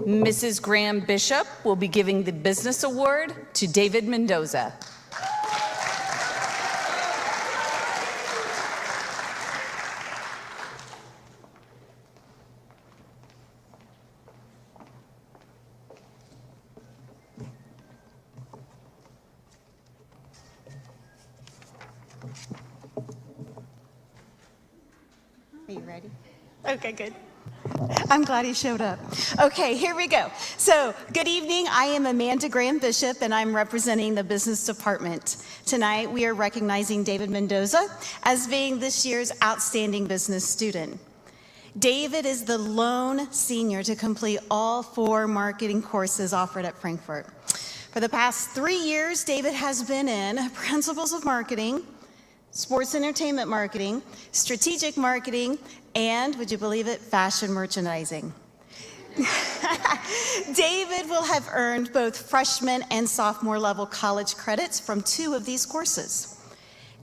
Mrs. Graham Bishop will be giving the Business Award to David Mendoza. Are you ready? Okay, good. I'm glad he showed up. Okay, here we go. So, good evening. I am Amanda Graham Bishop, and I'm representing the business department. Tonight, we are recognizing David Mendoza as being this year's outstanding business student. David is the lone senior to complete all 4 marketing courses offered at Frankfurt. For the past 3 years, David has been in Principles of Marketing, Sports Entertainment Marketing, Strategic Marketing, and, would you believe it, Fashion Merchandising. David will have earned both freshman and sophomore level college credits from 2 of these courses.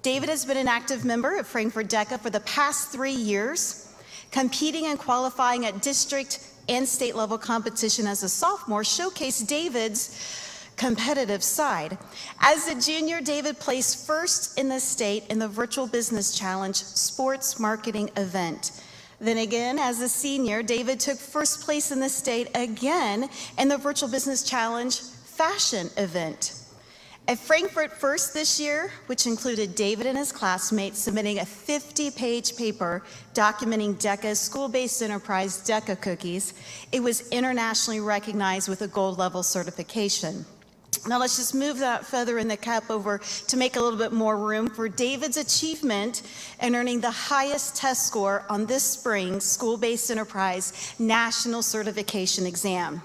David has been an active member of Frankfurt DECA for the past 3 years, competing and qualifying at district and state level competition as a sophomore showcased David's competitive side. As a junior, David placed first in the state in the Virtual Business Challenge sports marketing event. Then again, as a senior, David took first place in the state again in the Virtual Business Challenge fashion event. At Frankfurt First this year, which included David and his classmates submitting a 50-page paper documenting DECA's school-based enterprise DECA cookies, it was internationally recognized with a gold level certification. Now let's just move that feather in the cap over to make a little bit more room for David's achievement in earning the highest test score on this spring's school-based enterprise national certification exam.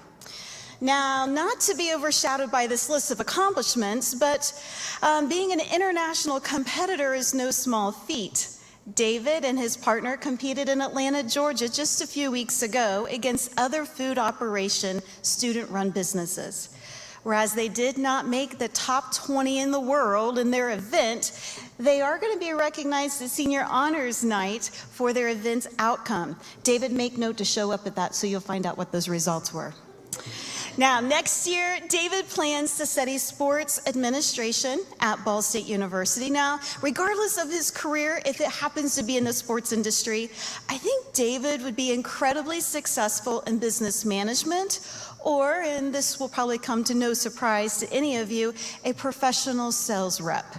Now, not to be overshadowed by this list of accomplishments, but being an international competitor is no small feat. David and his partner competed in Atlanta, Georgia just a few weeks ago against other food operation student-run businesses. Whereas they did not make the top 20 in the world in their event, they are going to be recognized at Senior Honors Night for their event's outcome. David, make note to show up at that so you'll find out what those results were. Now, next year, David plans to study sports administration at Ball State University. Now, regardless of his career, if it happens to be in the sports industry, I think David would be incredibly successful in business management, or, and this will probably come to no surprise to any of you, a professional sales rep.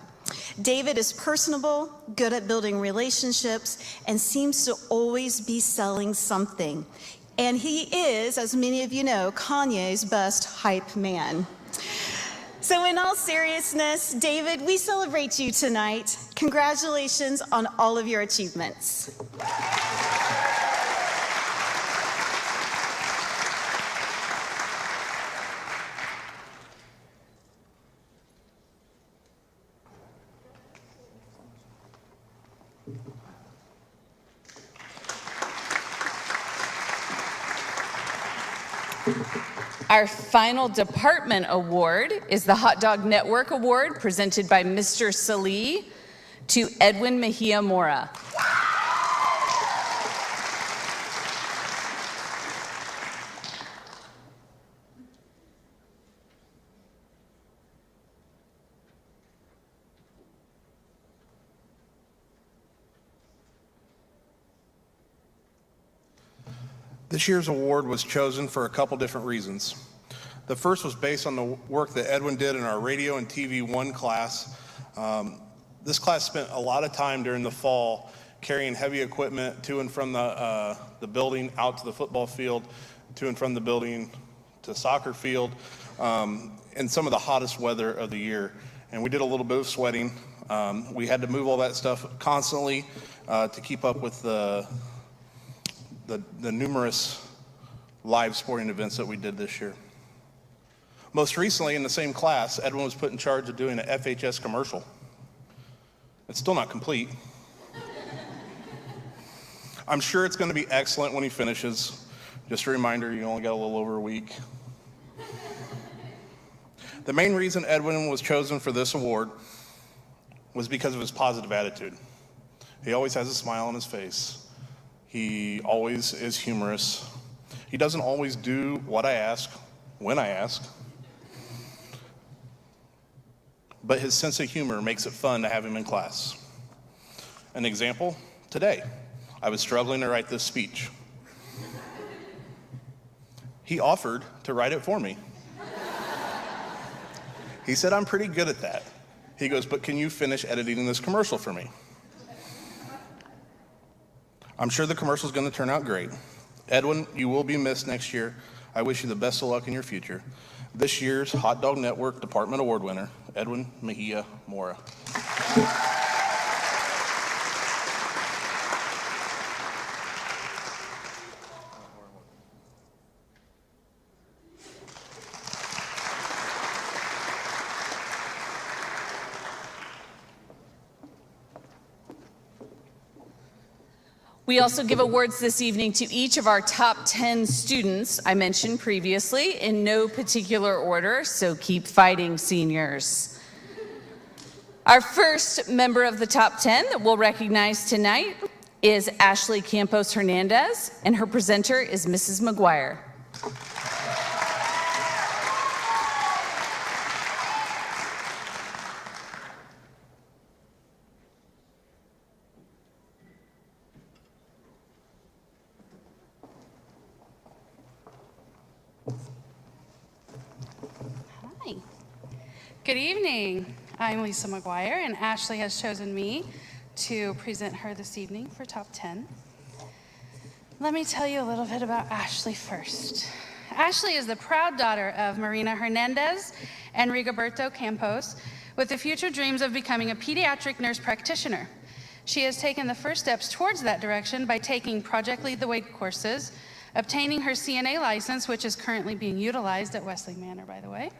David is personable, good at building relationships, and seems to always be selling something. And he is, as many of you know, Kanye's best hype man. So in all seriousness, David, we celebrate you tonight. Congratulations on all of your achievements. Our final department award is the Hot Dog Network Award presented by Mr. Salih to Edwin Mejia Mora. This year's award was chosen for a couple different reasons. The first was based on the work that Edwin did in our Radio and TV 1 class. This class spent a lot of time during the fall carrying heavy equipment to and from the building out to the football field, to and from the building to soccer field, in some of the hottest weather of the year. And we did a little bit of sweating We had to move all that stuff constantly to keep up with the numerous live sporting events that we did this year. Most recently, in the same class, Edwin was put in charge of doing an FHS commercial. It's still not complete. I'm sure it's going to be excellent when he finishes. Just a reminder, you only got a little over a week. The main reason Edwin was chosen for this award was because of his positive attitude. He always has a smile on his face. He always is humorous. He doesn't always do what I ask, when I ask. But his sense of humor makes it fun to have him in class. An example, today, I was struggling to write this speech. He offered to write it for me. He said, I'm pretty good at that. He goes, but can you finish editing this commercial for me? I'm sure the commercial is going to turn out great. Edwin, you will be missed next year. I wish you the best of luck in your future. This year's Hot Dog Network Department Award winner, Edwin Mejia Mora. We also give awards this evening to each of our top 10 students I mentioned previously in no particular order, so keep fighting, seniors. Our first member of the top 10 that we'll recognize tonight is Ashley Campos Hernandez, and her presenter is Mrs. McGuire. Good evening. I'm Lisa McGuire, and Ashley has chosen me to present her this evening for Top 10. Let me tell you a little bit about Ashley first. Ashley is the proud daughter of Marina Hernandez and Rigoberto Campos, with the future dreams of becoming a pediatric nurse practitioner. She has taken the first steps towards that direction by taking Project Lead the Way courses, obtaining her CNA license, which is currently being utilized at Wesley Manor, by the way,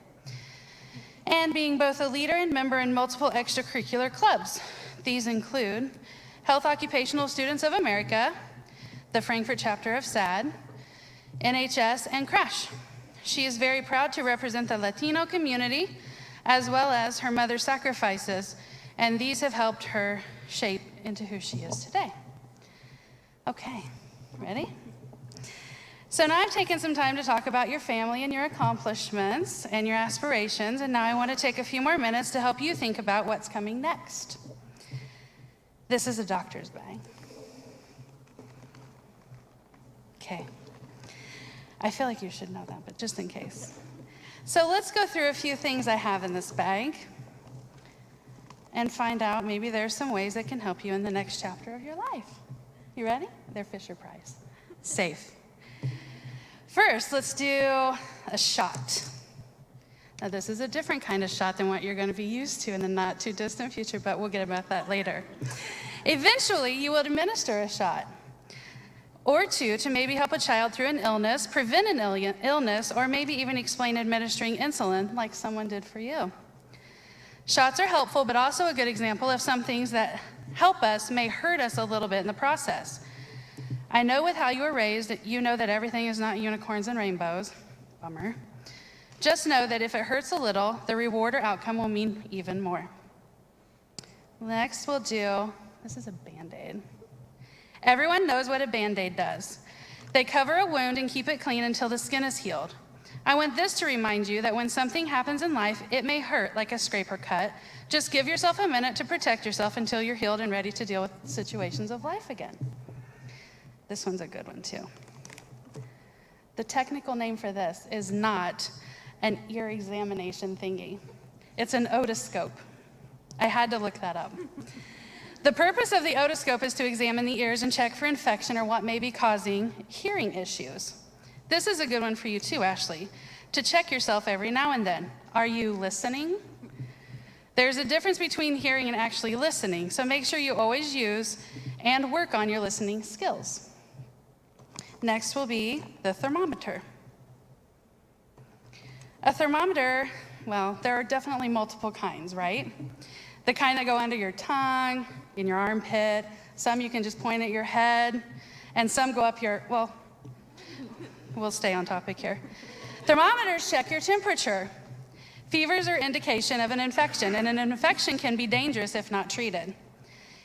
and being both a leader and member in multiple extracurricular clubs. These include Health Occupational Students of America, the Frankfurt chapter of SAD, NHS, and CRASH. She is very proud to represent the Latino community, as well as her mother's sacrifices, and these have helped her shape into who she is today. Okay, ready? So now I've taken some time to talk about your family and your accomplishments and your aspirations, and now I want to take a few more minutes to help you think about what's coming next. This is a doctor's bag. Okay. I feel like you should know that, but just in case. So let's go through a few things I have in this bag and find out maybe there's some ways that can help you in the next chapter of your life. You ready? They're Fisher Price. Safe. First, let's do a shot. Now, this is a different kind of shot than what you're going to be used to in the not too distant future, but we'll get about that later. Eventually, you will administer a shot or two to maybe help a child through an illness, prevent an illness, or maybe even explain administering insulin like someone did for you. Shots are helpful, but also a good example of some things that help us may hurt us a little bit in the process. I know with how you were raised, you know that everything is not unicorns and rainbows. Bummer. Just know that if it hurts a little, the reward or outcome will mean even more. Next, we'll do, this is a Band-Aid. Everyone knows what a Band-Aid does. They cover a wound and keep it clean until the skin is healed. I want this to remind you that when something happens in life, it may hurt like a scrape or cut. Just give yourself a minute to protect yourself until you're healed and ready to deal with situations of life again. This one's a good one too. The technical name for this is not an ear examination thingy. It's an otoscope. I had to look that up. The purpose of the otoscope is to examine the ears and check for infection or what may be causing hearing issues. This is a good one for you too, Ashley, to check yourself every now and then. Are you listening? There's a difference between hearing and actually listening, so make sure you always use and work on your listening skills. Next will be the thermometer. A thermometer, well, there are definitely multiple kinds, right? The kind that go under your tongue, in your armpit, some you can just point at your head, and some go up your, well, we'll stay on topic here. Thermometers check your temperature. Fevers are indication of an infection, and an infection can be dangerous if not treated.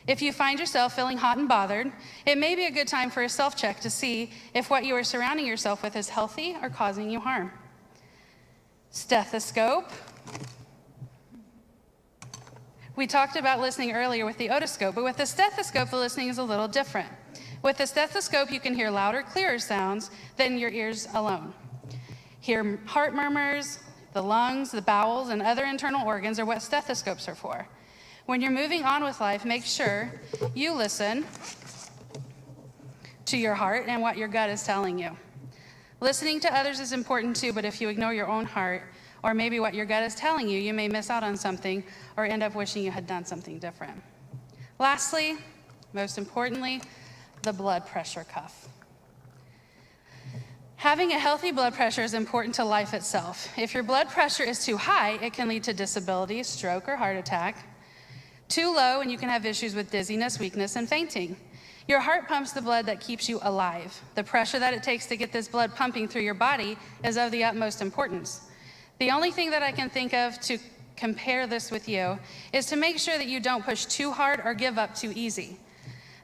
If you find yourself feeling hot and bothered, it may be a good time for a self-check to see if what you are surrounding yourself with is healthy or causing you harm. Stethoscope. We talked about listening earlier with the otoscope, but with the stethoscope, the listening is a little different. With the stethoscope, you can hear louder, clearer sounds than your ears alone. Hear heart murmurs, the lungs, the bowels, and other internal organs are what stethoscopes are for. When you're moving on with life, make sure you listen to your heart and what your gut is telling you. Listening to others is important too, but if you ignore your own heart, or maybe what your gut is telling you, you may miss out on something or end up wishing you had done something different. Lastly, most importantly, the blood pressure cuff. Having a healthy blood pressure is important to life itself. If your blood pressure is too high, it can lead to disability, stroke, or heart attack. Too low, and you can have issues with dizziness, weakness, and fainting. Your heart pumps the blood that keeps you alive. The pressure that it takes to get this blood pumping through your body is of the utmost importance. The only thing that I can think of to compare this with you is to make sure that you don't push too hard or give up too easy.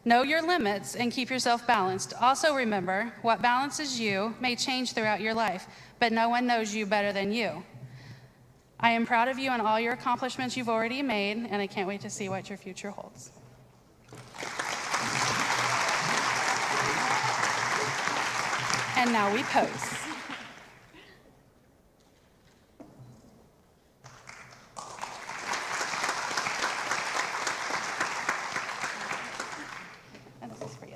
Know your limits and keep yourself balanced. Also remember, what balances you may change throughout your life, but no one knows you better than you. I am proud of you and all your accomplishments you've already made, and I can't wait to see what your future holds. And now we pose. And this is for you.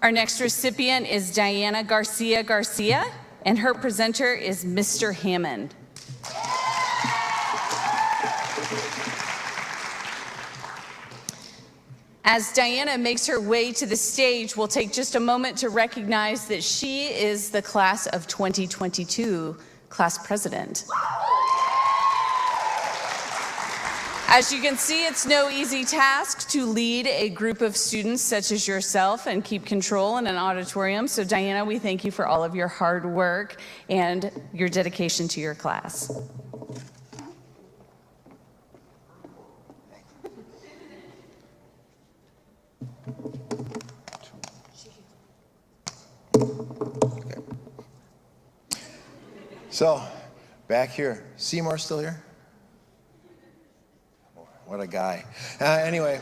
Our next recipient is Diana Garcia, and her presenter is Mr. Hammond. As Diana makes her way to the stage, we'll take just a moment to recognize that she is the class of 2022 class president. As you can see, it's no easy task to lead a group of students such as yourself and keep control in an auditorium. So Diana, we thank you for all of your hard work and your dedication to your class. So, back here, Seymour still here? What a guy. Anyway,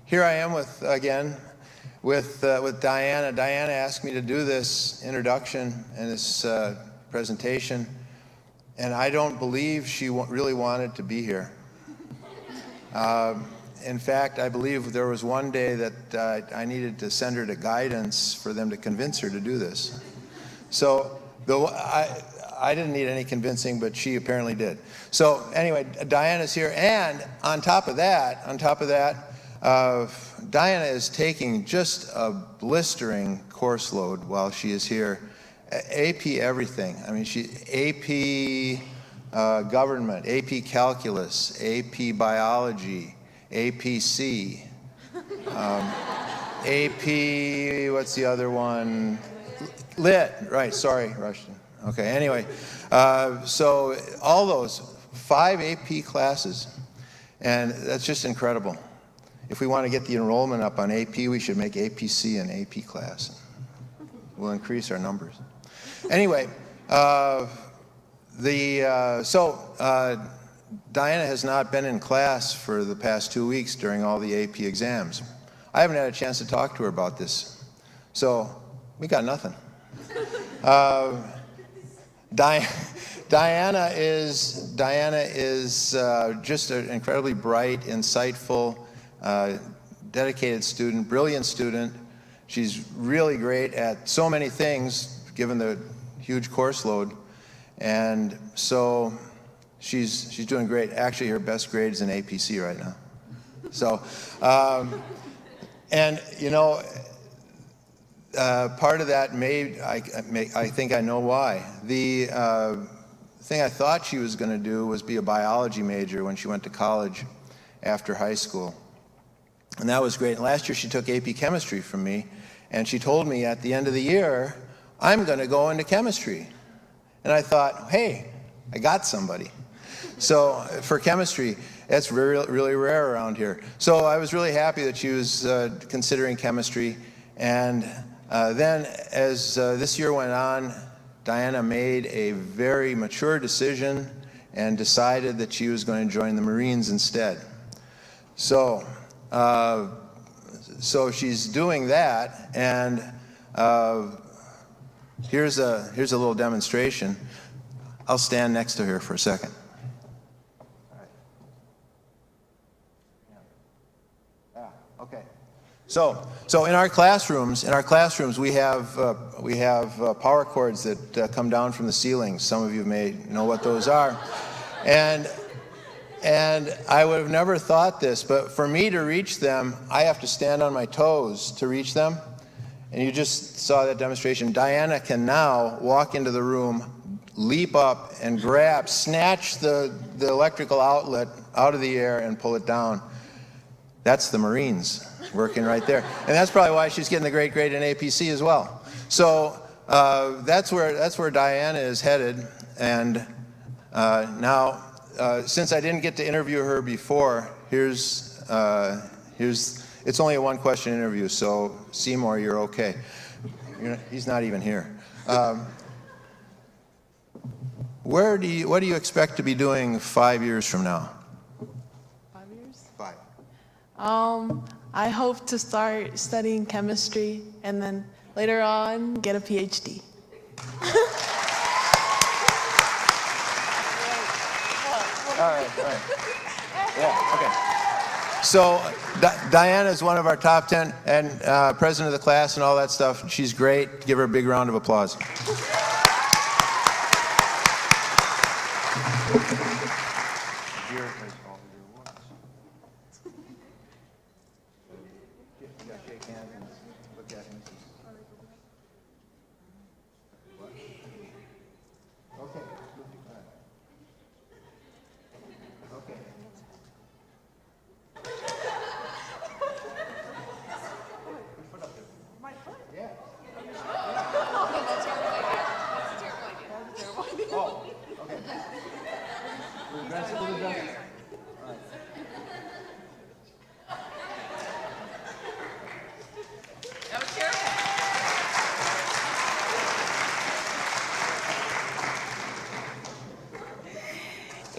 here I am with Diana. Diana asked me to do this introduction and this presentation, and I don't believe she really wanted to be here. In fact, I believe there was one day that I needed to send her to guidance for them to convince her to do this. So, I didn't need any convincing, but she apparently did. So anyway, Diana's here, and on top of that, Diana is taking just a blistering course load while she is here. AP everything. I mean, AP government, AP calculus, AP biology, APC, AP, what's the other one? Lit, right, sorry, Rushton. Okay, anyway, so all those 5 AP classes, and that's just incredible. If we want to get the enrollment up on AP, we should make APC an AP class. We'll increase our numbers. Anyway, Diana has not been in class for the past 2 weeks during all the AP exams. I haven't had a chance to talk to her about this, so we got nothing. Diana is just an incredibly bright, insightful, dedicated student, brilliant student. She's really great at so many things, given the huge course load. And so she's doing great. Actually, her best grade is in APC right now. So, and you know, part of that I think I know why. The thing I thought she was going to do was be a biology major when she went to college after high school. And that was great. And last year she took AP chemistry from me, and she told me at the end of the year, I'm going to go into chemistry. And I thought, hey, I got somebody. So for chemistry, that's really rare around here. So I was really happy that she was considering chemistry. And then as this year went on, Diana made a very mature decision and decided that she was going to join the Marines instead. So, so she's doing that, and here's a little demonstration. I'll stand next to her for a second. Okay. So in our classrooms, we have power cords that come down from the ceiling. Some of you may know what those are, and I would have never thought this, but for me to reach them, I have to stand on my toes to reach them. And you just saw that demonstration. Diana can now walk into the room, leap up and snatch the electrical outlet out of the air and pull it down. That's the Marines working right there. And that's probably why she's getting the great grade in APC as well. So that's where Diana is headed. And now, since I didn't get to interview her before, it's only a one-question interview, so Seymour, you're okay. He's not even here. What do you expect to be doing 5 years from now? 5 years? 5. I hope to start studying chemistry and then later on get a PhD. All right. Yeah, okay. So Diana is one of our top 10 and president of the class and all that stuff. She's great. Give her a big round of applause.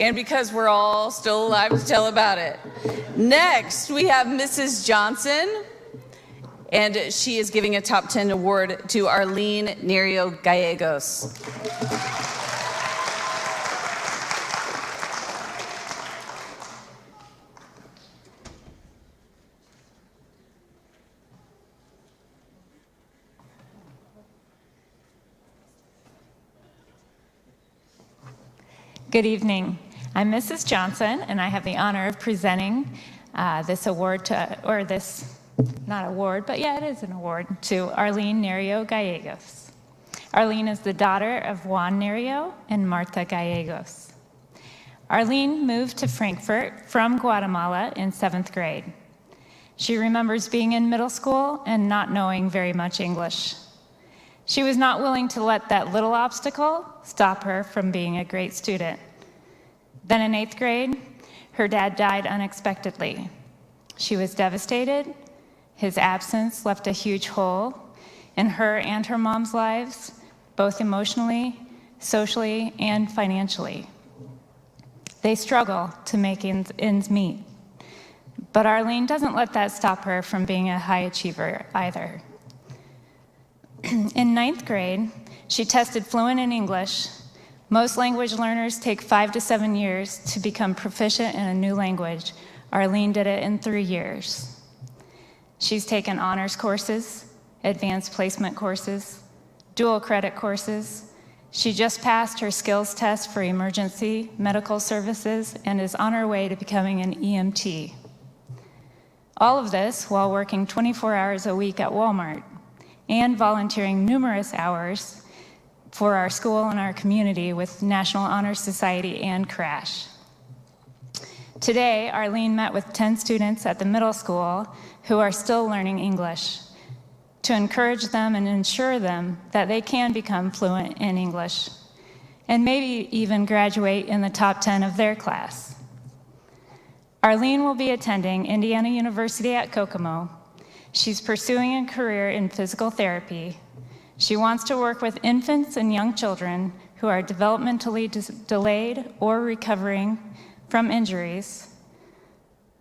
And because we're all still alive to tell about it. Next, we have Mrs. Johnson, and she is giving a top 10 award to Arlene Nerio Gallegos. Good evening. I'm Mrs. Johnson, and I have the honor of presenting this award not award, but yeah, it is an award, to Arlene Nerio Gallegos. Arlene is the daughter of Juan Nerio and Marta Gallegos. Arlene moved to Frankfurt from Guatemala in 7th grade. She remembers being in middle school and not knowing very much English. She was not willing to let that little obstacle stop her from being a great student. Then in 8th grade, her dad died unexpectedly. She was devastated. His absence left a huge hole in her and her mom's lives, both emotionally, socially, and financially. They struggle to make ends meet. But Arlene doesn't let that stop her from being a high achiever either. In 9th grade, she tested fluent in English, Most language learners take 5 to 7 years to become proficient in a new language. Arlene did it in 3 years. She's taken honors courses, advanced placement courses, dual credit courses. She just passed her skills test for emergency medical services and is on her way to becoming an EMT. All of this while working 24 hours a week at Walmart and volunteering numerous hours for our school and our community with National Honor Society and Crash. Today, Arlene met with 10 students at the middle school who are still learning English to encourage them and ensure them that they can become fluent in English and maybe even graduate in the top 10 of their class. Arlene will be attending Indiana University at Kokomo. She's pursuing a career in physical therapy. She wants to work with infants and young children who are developmentally delayed or recovering from injuries.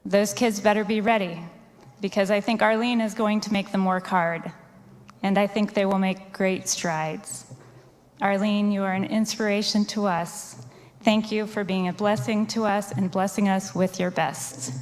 Those kids better be ready, because I think Arlene is going to make them work hard, and I think they will make great strides. Arlene, you are an inspiration to us. Thank you for being a blessing to us and blessing us with your best.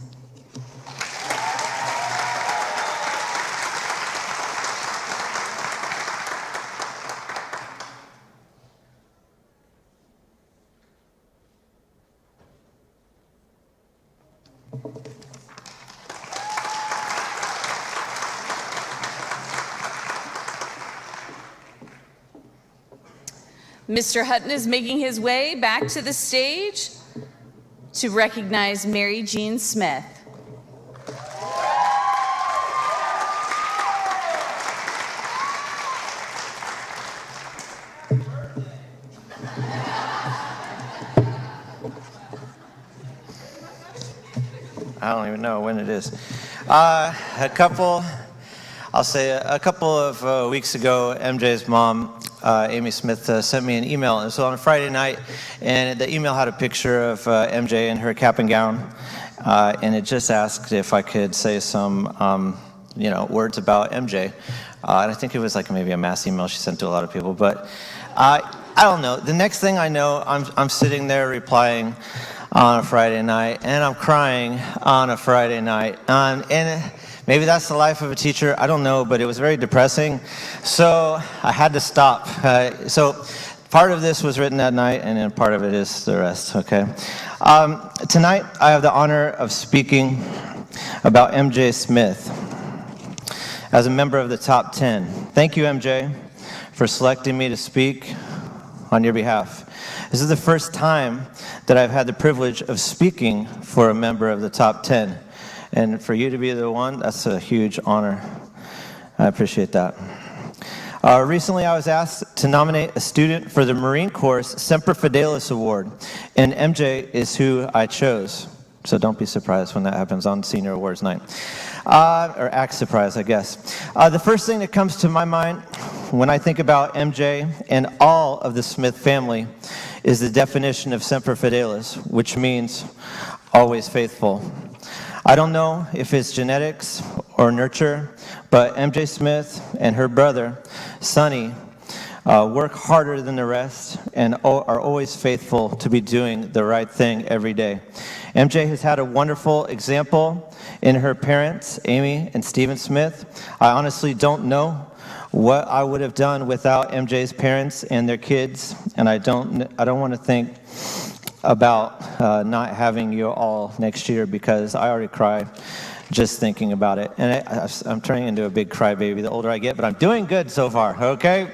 Mr. Hutton is making his way back to the stage to recognize Mary Jean Smith. I don't even know when it is. I'll say a couple of weeks ago, MJ's mom, Amy Smith, sent me an email. It was on a Friday night, and the email had a picture of MJ in her cap and gown, and it just asked if I could say some, words about MJ. And I think it was like maybe a mass email she sent to a lot of people, but I don't know. The next thing I know, I'm sitting there replying on a Friday night, and I'm crying on a Friday night, and maybe that's the life of a teacher, I don't know, but it was very depressing, so I had to stop. So part of this was written that night, and then part of it is the rest, okay? Tonight, I have the honor of speaking about MJ Smith as a member of the top 10. Thank you, MJ, for selecting me to speak on your behalf. This is the first time that I've had the privilege of speaking for a member of the top 10. And for you to be the one, that's a huge honor. I appreciate that. Recently, I was asked to nominate a student for the Marine Corps Semper Fidelis Award, and MJ is who I chose. So don't be surprised when that happens on Senior Awards night. Or act surprised, I guess. The first thing that comes to my mind when I think about MJ and all of the Smith family is the definition of Semper Fidelis, which means always faithful. I don't know if it's genetics or nurture, but MJ Smith and her brother, Sonny, work harder than the rest and are always faithful to be doing the right thing every day. MJ has had a wonderful example in her parents, Amy and Stephen Smith. I honestly don't know what I would have done without MJ's parents and their kids, and I don't want to think about not having you all next year, because I already cry just thinking about it. And I'm turning into a big crybaby the older I get, but I'm doing good so far, okay?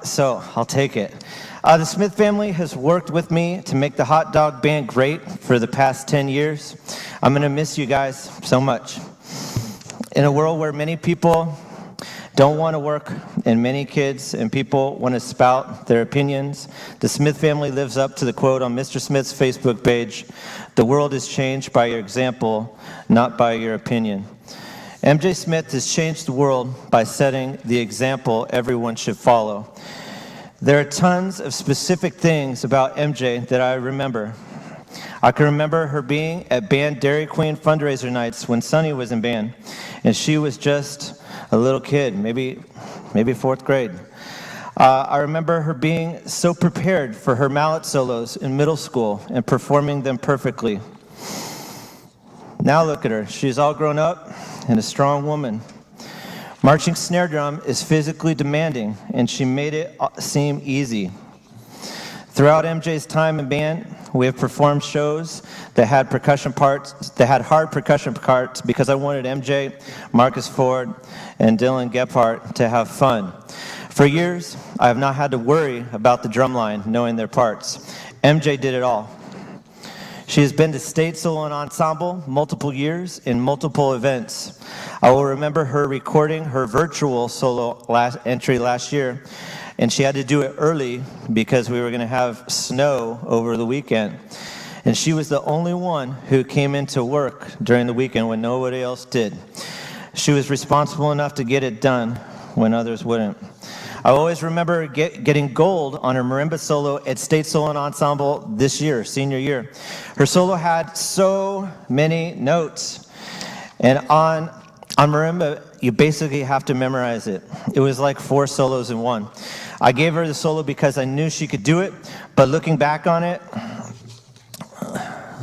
So I'll take it. The Smith family has worked with me to make the Hot Dog Band great for the past 10 years. I'm gonna miss you guys so much. In a world where many people don't want to work, and many kids and people want to spout their opinions, the Smith family lives up to the quote on Mr. Smith's Facebook page, "The world is changed by your example, not by your opinion." MJ Smith has changed the world by setting the example everyone should follow. There are tons of specific things about MJ that I remember. I can remember her being at band Dairy Queen fundraiser nights when Sonny was in band, and she was just a little kid, maybe fourth grade. I remember her being so prepared for her mallet solos in middle school and performing them perfectly. Now look at her. She's all grown up and a strong woman. Marching snare drum is physically demanding, and she made it seem easy. Throughout MJ's time in band, we have performed shows that had hard percussion parts because I wanted MJ, Marcus Ford, and Dylan Gephardt to have fun. For years, I have not had to worry about the drum line knowing their parts. MJ did it all. She has been to state solo and ensemble multiple years in multiple events. I will remember her recording her virtual solo entry last year, and she had to do it early because we were going to have snow over the weekend. And she was the only one who came into work during the weekend when nobody else did. She was responsible enough to get it done when others wouldn't. I always remember getting gold on her marimba solo at State Solo and Ensemble this year, senior year. Her solo had so many notes. And on marimba, you basically have to memorize it. It was like 4 solos in one. I gave her the solo because I knew she could do it, but looking back on it,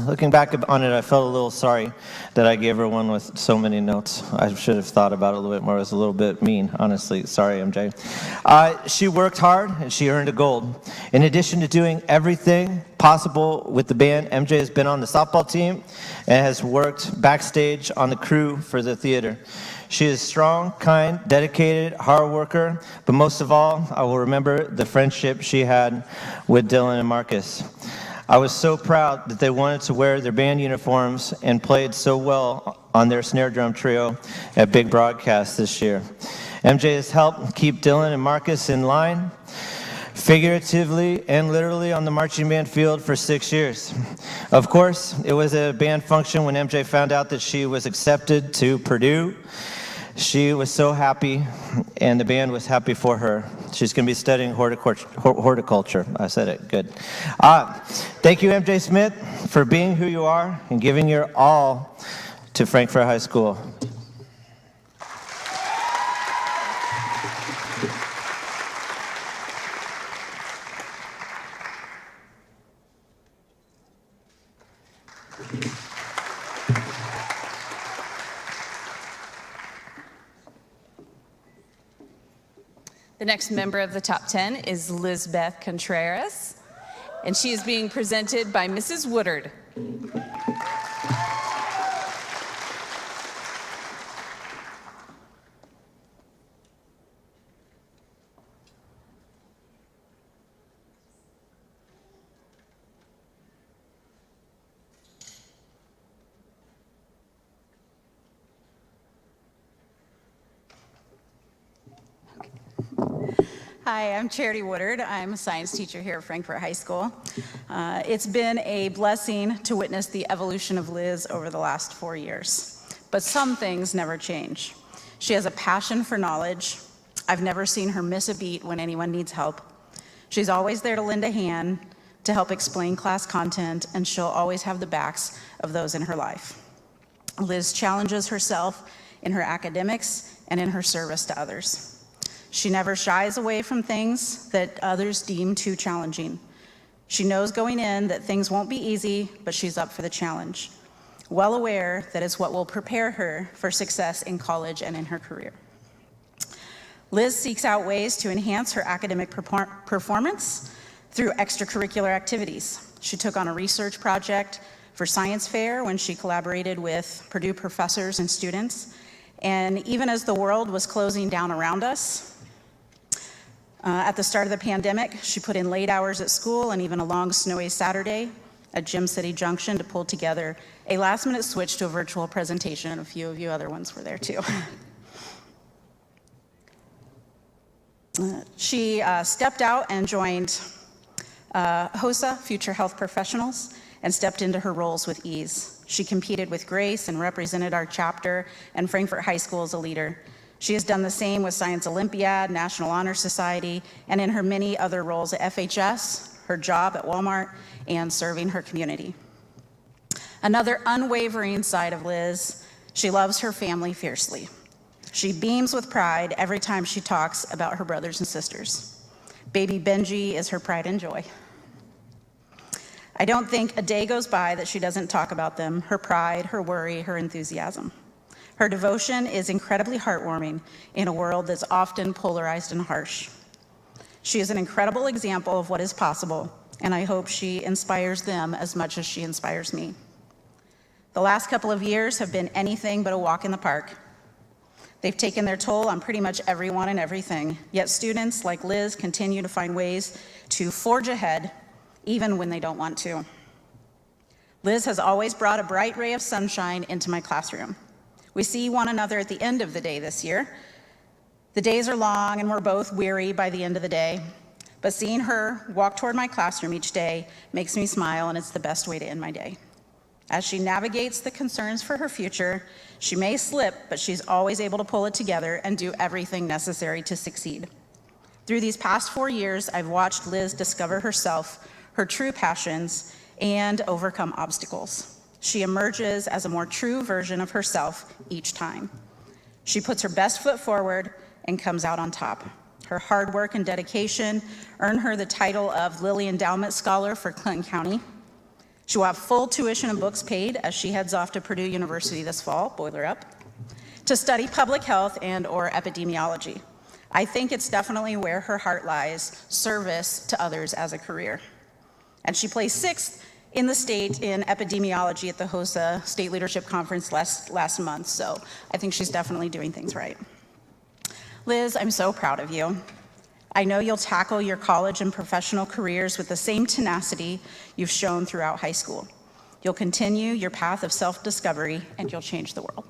I felt a little sorry that I gave her one with so many notes. I should have thought about it a little bit more. It was a little bit mean, honestly. Sorry, MJ. She worked hard, and she earned a gold. In addition to doing everything possible with the band, MJ has been on the softball team and has worked backstage on the crew for the theater. She is strong, kind, dedicated, hard worker, but most of all, I will remember the friendship she had with Dylan and Marcus. I was so proud that they wanted to wear their band uniforms and played so well on their snare drum trio at Big Broadcast this year. MJ has helped keep Dylan and Marcus in line, figuratively and literally on the marching band field for 6 years. Of course, it was a band function when MJ found out that she was accepted to Purdue. She was so happy, and the band was happy for her. She's going to be studying horticulture. I said it, good. Thank you, MJ Smith, for being who you are and giving your all to Frankfort High School. The next member of the top 10 is Lizbeth Contreras, and she is being presented by Mrs. Woodard. Hi, I'm Charity Woodard. I'm a science teacher here at Frankfort High School. It's been a blessing to witness the evolution of Liz over the last 4 years. But some things never change. She has a passion for knowledge. I've never seen her miss a beat when anyone needs help. She's always there to lend a hand, to help explain class content, and she'll always have the backs of those in her life. Liz challenges herself in her academics and in her service to others. She never shies away from things that others deem too challenging. She knows going in that things won't be easy, but she's up for the challenge, well aware that it's what will prepare her for success in college and in her career. Liz seeks out ways to enhance her academic performance through extracurricular activities. She took on a research project for science fair when she collaborated with Purdue professors and students. And even as the world was closing down around us, at the start of the pandemic, she put in late hours at school and even a long snowy Saturday at Gym City Junction to pull together a last-minute switch to a virtual presentation, and a few of you other ones were there too. She stepped out and joined HOSA, Future Health Professionals, and stepped into her roles with ease. She competed with grace and represented our chapter and Frankfort High School as a leader. She has done the same with Science Olympiad, National Honor Society, and in her many other roles at FHS, her job at Walmart, and serving her community. Another unwavering side of Liz, she loves her family fiercely. She beams with pride every time she talks about her brothers and sisters. Baby Benji is her pride and joy. I don't think a day goes by that she doesn't talk about them, her pride, her worry, her enthusiasm. Her devotion is incredibly heartwarming in a world that's often polarized and harsh. She is an incredible example of what is possible, and I hope she inspires them as much as she inspires me. The last couple of years have been anything but a walk in the park. They've taken their toll on pretty much everyone and everything, yet students like Liz continue to find ways to forge ahead, even when they don't want to. Liz has always brought a bright ray of sunshine into my classroom. We see one another at the end of the day this year. The days are long and we're both weary by the end of the day, but seeing her walk toward my classroom each day makes me smile, and it's the best way to end my day. As she navigates the concerns for her future, she may slip, but she's always able to pull it together and do everything necessary to succeed. Through these past 4 years, I've watched Liz discover herself, her true passions, and overcome obstacles. She emerges as a more true version of herself each time. She puts her best foot forward and comes out on top. Her hard work and dedication earn her the title of Lilly Endowment Scholar for Clinton County. She will have full tuition and books paid as she heads off to Purdue University this fall, boiler up, to study public health and/or epidemiology. I think it's definitely where her heart lies, service to others as a career. And she placed 6th in the state in epidemiology at the HOSA State Leadership Conference last month, so I think she's definitely doing things right. Liz, I'm so proud of you. I know you'll tackle your college and professional careers with the same tenacity you've shown throughout high school. You'll continue your path of self-discovery, and you'll change the world.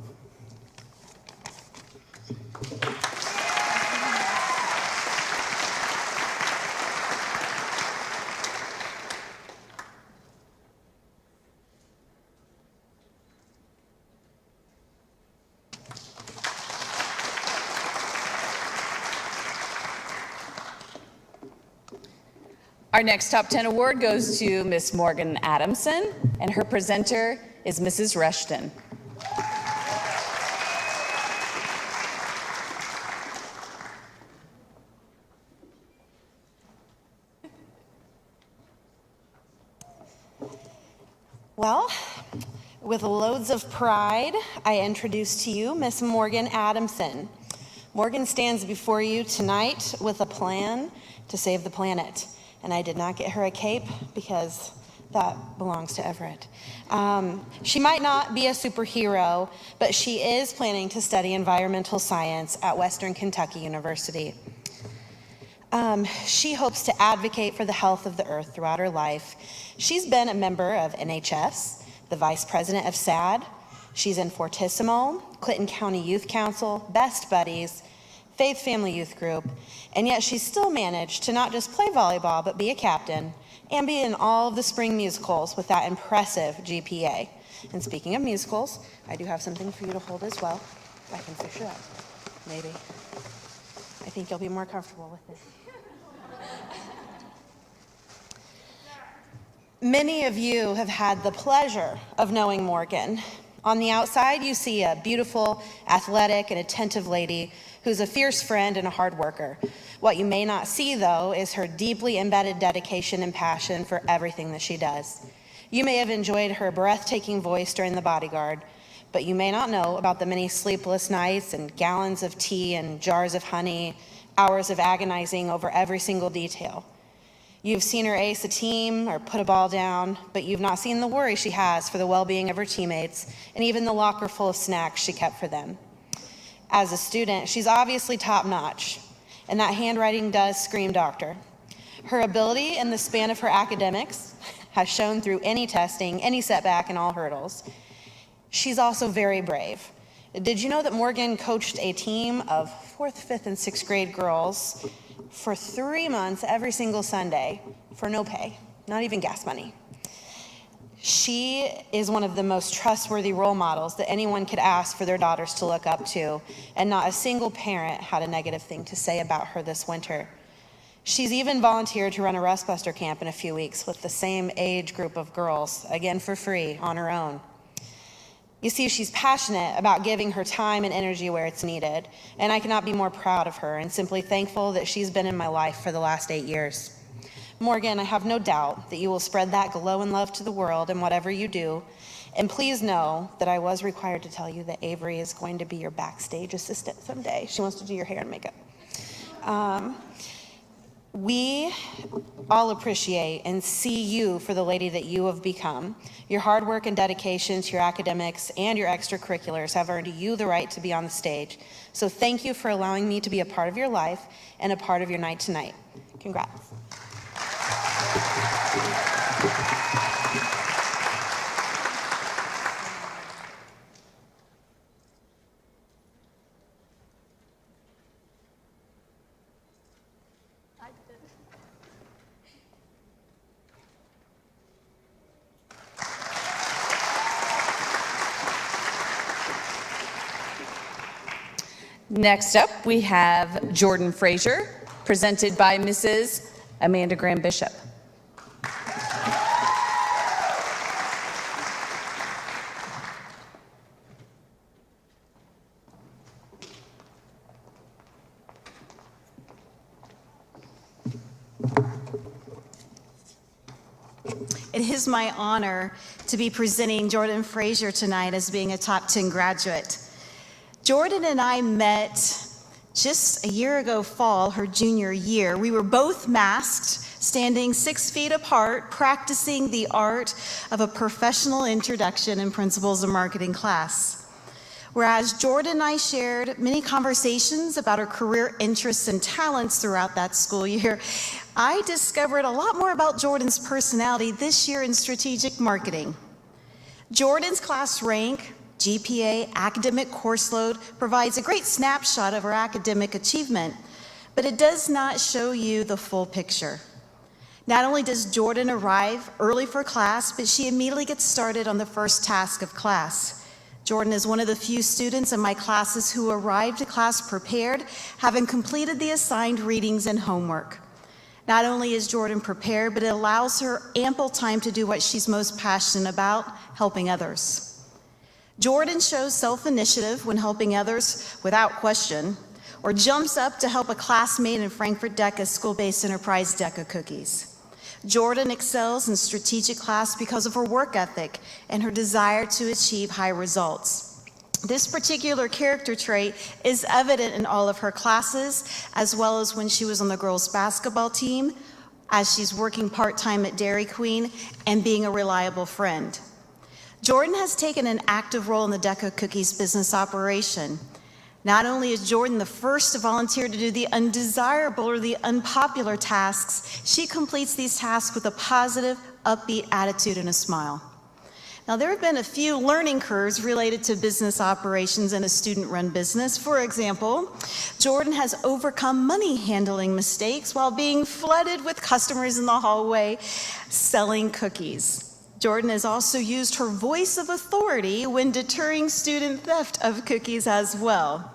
Our next Top 10 award goes to Miss Morgan Adamson, and her presenter is Mrs. Rushton. Well, with loads of pride, I introduce to you Miss Morgan Adamson. Morgan stands before you tonight with a plan to save the planet. And I did not get her a cape because that belongs to Everett. She might not be a superhero, but she is planning to study environmental science at Western Kentucky University. She hopes to advocate for the health of the earth throughout her life. She's been a member of NHS, the vice president of SAD. She's in Fortissimo, Clinton County Youth Council, Best Buddies, Faith Family Youth Group, and yet she's still managed to not just play volleyball, but be a captain and be in all of the spring musicals with that impressive GPA. And speaking of musicals, I do have something for you to hold as well. I can fish it up, maybe. I think you'll be more comfortable with it. Many of you have had the pleasure of knowing Morgan. On the outside, you see a beautiful, athletic, and attentive lady who's a fierce friend and a hard worker. What you may not see, though, is her deeply embedded dedication and passion for everything that she does. You may have enjoyed her breathtaking voice during The Bodyguard, but you may not know about the many sleepless nights and gallons of tea and jars of honey, hours of agonizing over every single detail. You've seen her ace a team or put a ball down, but you've not seen the worry she has for the well-being of her teammates and even the locker full of snacks she kept for them. As a student, she's obviously top-notch, and that handwriting does scream doctor. Her ability in the span of her academics has shown through any testing, any setback, and all hurdles. She's also very brave. Did you know that Morgan coached a team of 4th, 5th, and 6th grade girls for 3 months every single Sunday for no pay, not even gas money? She is one of the most trustworthy role models that anyone could ask for their daughters to look up to, and not a single parent had a negative thing to say about her this winter. She's even volunteered to run a Rust Buster camp in a few weeks with the same age group of girls, again for free, on her own. You see, she's passionate about giving her time and energy where it's needed, and I cannot be more proud of her and simply thankful that she's been in my life for the last 8 years. Morgan, I have no doubt that you will spread that glow and love to the world in whatever you do, and please know that I was required to tell you that Avery is going to be your backstage assistant someday. She wants to do your hair and makeup. We all appreciate and see you for the lady that you have become. Your hard work and dedication to your academics and your extracurriculars have earned you the right to be on the stage. So thank you for allowing me to be a part of your life and a part of your night tonight. Congrats. Next up, we have Jordan Frazier, presented by Mrs. Amanda Graham Bishop. It is my honor to be presenting Jordan Frazier tonight as being a top 10 graduate. Jordan and I met just a year ago fall, her junior year. We were both masked, standing 6 feet apart, practicing the art of a professional introduction and principles of marketing class. Whereas Jordan and I shared many conversations about her career interests and talents throughout that school year, I discovered a lot more about Jordan's personality this year in strategic marketing. Jordan's class rank, GPA, academic course load provides a great snapshot of her academic achievement, but it does not show you the full picture. Not only does Jordan arrive early for class, but she immediately gets started on the first task of class. Jordan is one of the few students in my classes who arrived to class prepared, having completed the assigned readings and homework. Not only is Jordan prepared, but it allows her ample time to do what she's most passionate about, helping others. Jordan shows self-initiative when helping others without question, or jumps up to help a classmate in Frankfurt DECA's school-based enterprise DECA cookies. Jordan excels in strategic class because of her work ethic and her desire to achieve high results. This particular character trait is evident in all of her classes, as well as when she was on the girls' basketball team, as she's working part-time at Dairy Queen, and being a reliable friend. Jordan has taken an active role in the DECA Cookies business operation. Not only is Jordan the first to volunteer to do the undesirable or the unpopular tasks, she completes these tasks with a positive, upbeat attitude and a smile. Now, there have been a few learning curves related to business operations in a student-run business. For example, Jordan has overcome money handling mistakes while being flooded with customers in the hallway selling cookies. Jordan has also used her voice of authority when deterring student theft of cookies as well.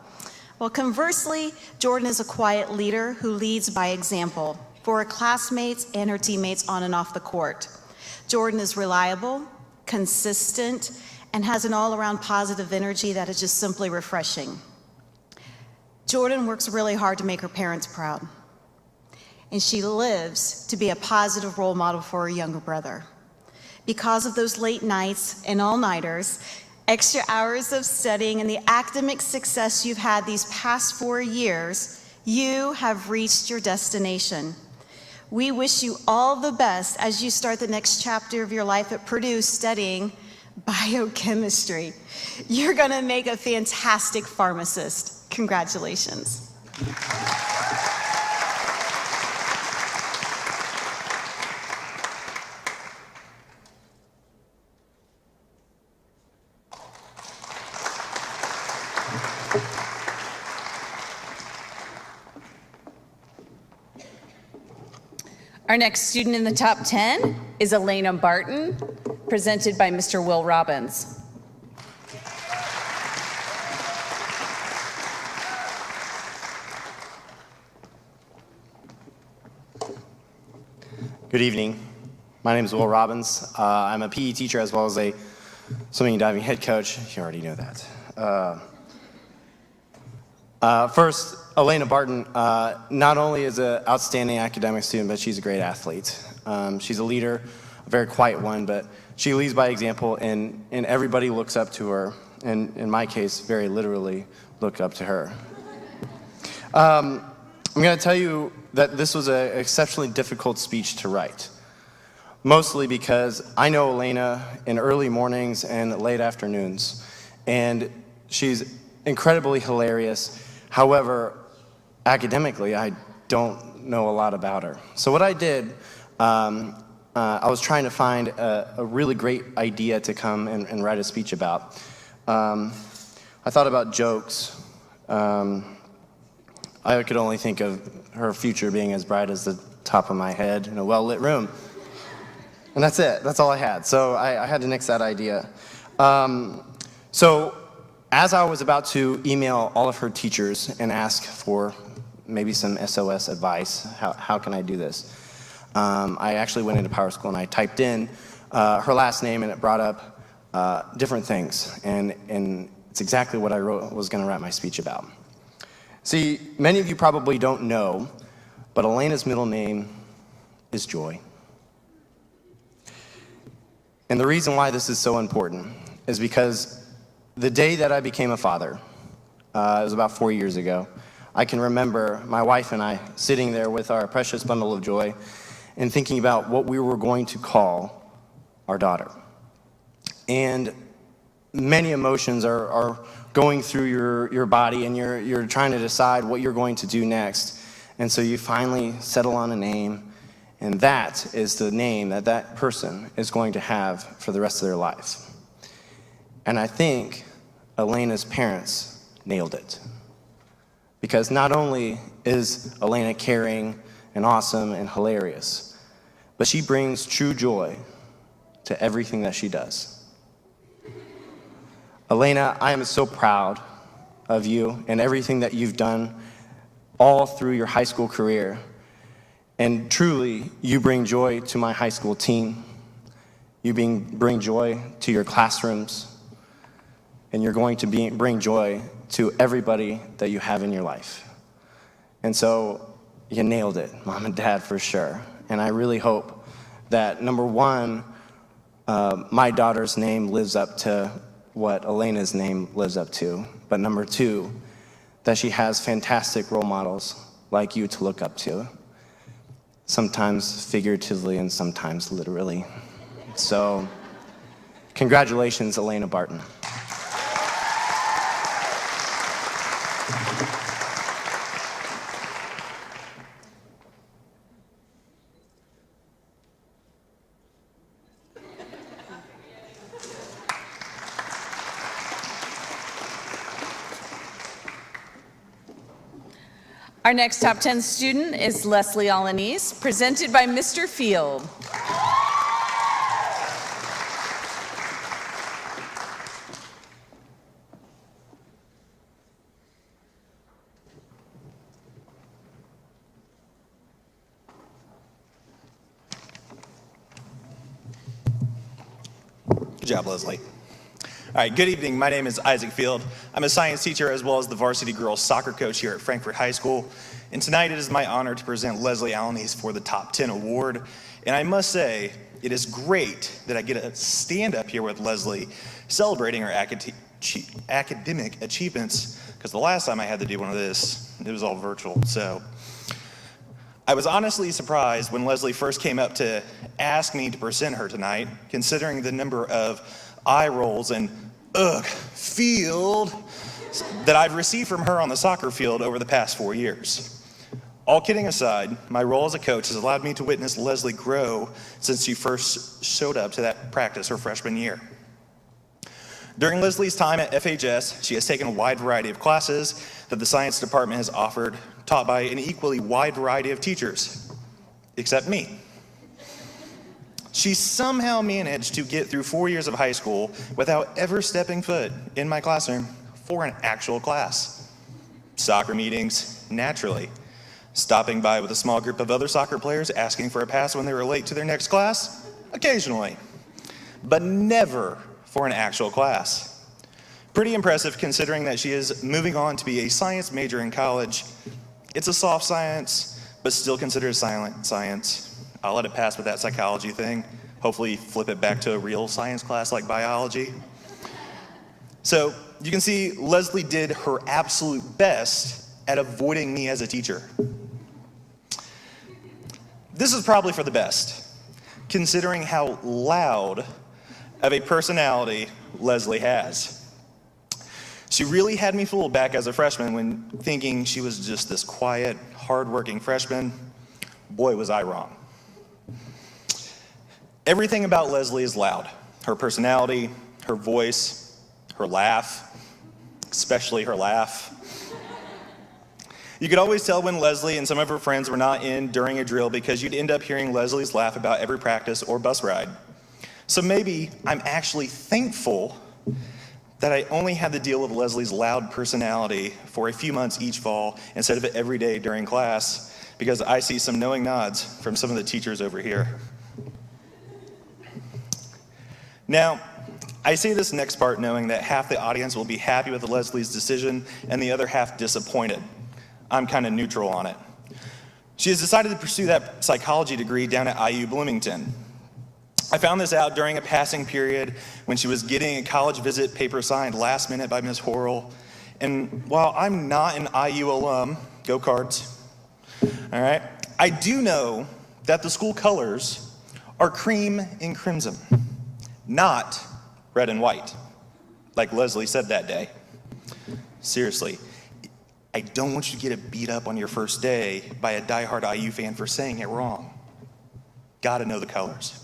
Well, conversely, Jordan is a quiet leader who leads by example for her classmates and her teammates on and off the court. Jordan is reliable, consistent, and has an all-around positive energy that is just simply refreshing. Jordan works really hard to make her parents proud, and she lives to be a positive role model for her younger brother. Because of those late nights and all-nighters, extra hours of studying, and the academic success you've had these past 4 years, you have reached your destination. We wish you all the best as you start the next chapter of your life at Purdue studying biochemistry. You're gonna make a fantastic pharmacist. Congratulations. Our next student in the top 10 is Elena Barton, presented by Mr. Will Robbins. Good evening. My name is Will Robbins. I'm a PE teacher as well as a swimming and diving head coach. You already know that. First, Elena Barton not only is an outstanding academic student, but she's a great athlete. She's a leader, a very quiet one, but she leads by example, and everybody looks up to her, and in my case, very literally look up to her. I'm going to tell you that this was an exceptionally difficult speech to write, mostly because I know Elena in early mornings and late afternoons, and she's incredibly hilarious. However, academically, I don't know a lot about her. So what I did, I was trying to find a really great idea to come and write a speech about. I thought about jokes. I could only think of her future being as bright as the top of my head in a well-lit room. And that's it. That's all I had. So I had to nix that idea. So as I was about to email all of her teachers and ask for maybe some SOS advice, how can I do this? I actually went into Power School and I typed in her last name, and it brought up different things. And it's exactly what I was going to write my speech about. See, many of you probably don't know, but Elena's middle name is Joy. And the reason why this is so important is because the day that I became a father, it was about 4 years ago, I can remember my wife and I sitting there with our precious bundle of joy and thinking about what we were going to call our daughter. And many emotions are going through your body, and you're trying to decide what you're going to do next. And so you finally settle on a name, and that is the name that that person is going to have for the rest of their life. And I think Elena's parents nailed it. Because not only is Elena caring and awesome and hilarious, but she brings true joy to everything that she does. Elena, I am so proud of you and everything that you've done all through your high school career. And truly, you bring joy to my high school team. You bring joy to your classrooms. And you're going to bring joy to everybody that you have in your life. And so you nailed it, Mom and Dad, for sure. And I really hope that, number one, my daughter's name lives up to what Elena's name lives up to. But number two, that she has fantastic role models like you to look up to. Sometimes figuratively and sometimes literally. So, congratulations, Elena Barton. Our next top 10 student is Leslie Alanis, presented by Mr. Field. Good job, Leslie. All right, good evening. My name is Isaac Field. I'm a science teacher as well as the varsity girls soccer coach here at Frankfort High School. And tonight it is my honor to present Leslie Alanis for the Top 10 Award. And I must say, it is great that I get to stand up here with Leslie celebrating her academic achievements, because the last time I had to do one of this, it was all virtual. So I was honestly surprised when Leslie first came up to ask me to present her tonight, considering the number of eye rolls and field that I've received from her on the soccer field over the past 4 years. All kidding aside, my role as a coach has allowed me to witness Leslie grow since she first showed up to that practice her freshman year. During Leslie's time at FHS, she has taken a wide variety of classes that the science department has offered, taught by an equally wide variety of teachers, except me. She somehow managed to get through 4 years of high school without ever stepping foot in my classroom for an actual class. Soccer meetings, naturally. Stopping by with a small group of other soccer players asking for a pass when they were late to their next class, occasionally. But never for an actual class. Pretty impressive considering that she is moving on to be a science major in college. It's a soft science, but still considered silent science. I'll let it pass with that psychology thing. Hopefully flip it back to a real science class like biology. So you can see Leslie did her absolute best at avoiding me as a teacher. This is probably for the best, considering how loud of a personality Leslie has. She really had me fooled back as a freshman when thinking she was just this quiet, hardworking freshman. Boy, was I wrong. Everything about Leslie is loud. Her personality, her voice, her laugh, especially her laugh. You could always tell when Leslie and some of her friends were not in during a drill because you'd end up hearing Leslie's laugh about every practice or bus ride. So maybe I'm actually thankful that I only had to deal with Leslie's loud personality for a few months each fall instead of every day during class, because I see some knowing nods from some of the teachers over here. Now, I say this next part knowing that half the audience will be happy with Leslie's decision and the other half disappointed. I'm kind of neutral on it. She has decided to pursue that psychology degree down at IU Bloomington. I found this out during a passing period when she was getting a college visit paper signed last minute by Ms. Horrell. And while I'm not an IU alum, go Cards, all right, I do know that the school colors are cream and crimson, not red and white, like Leslie said that day. Seriously, I don't want you to get beat up on your first day by a diehard IU fan for saying it wrong. Gotta know the colors.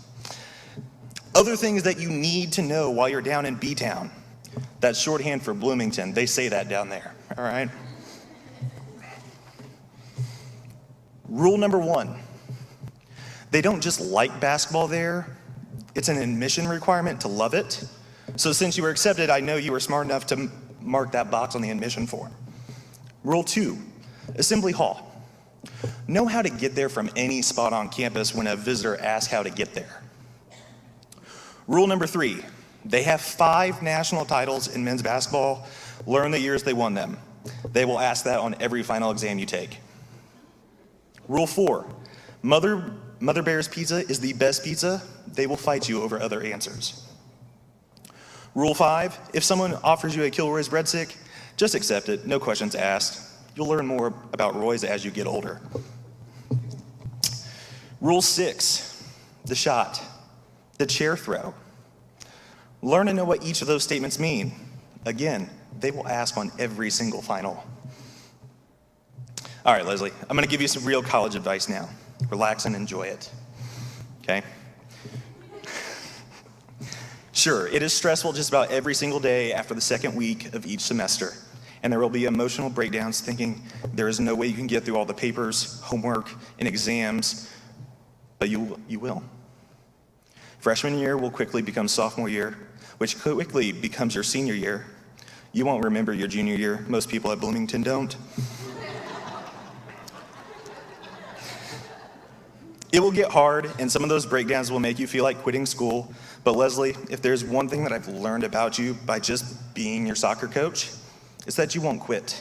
Other things that you need to know while you're down in B-Town. That's shorthand for Bloomington. They say that down there, all right? Rule number 1, they don't just like basketball there. It's an admission requirement to love it. So since you were accepted, I know you were smart enough to mark that box on the admission form. Rule 2, Assembly Hall. Know how to get there from any spot on campus when a visitor asks how to get there. Rule number 3, they have 5 national titles in men's basketball. Learn the years they won them. They will ask that on every final exam you take. Rule 4, Mother Bear's Pizza is the best pizza. They will fight you over other answers. Rule 5, if someone offers you a Kilroy's breadstick, just accept it, no questions asked. You'll learn more about Roy's as you get older. Rule 6, the shot, the chair throw. Learn to know what each of those statements mean. Again, they will ask on every single final. All right, Leslie, I'm gonna give you some real college advice now. Relax and enjoy it, okay? Sure, it is stressful just about every single day after the second week of each semester. And there will be emotional breakdowns thinking there is no way you can get through all the papers, homework, and exams, but you will. Freshman year will quickly become sophomore year, which quickly becomes your senior year. You won't remember your junior year. Most people at Bloomington don't. It will get hard, and some of those breakdowns will make you feel like quitting school. But Leslie, if there's one thing that I've learned about you by just being your soccer coach, it's that you won't quit.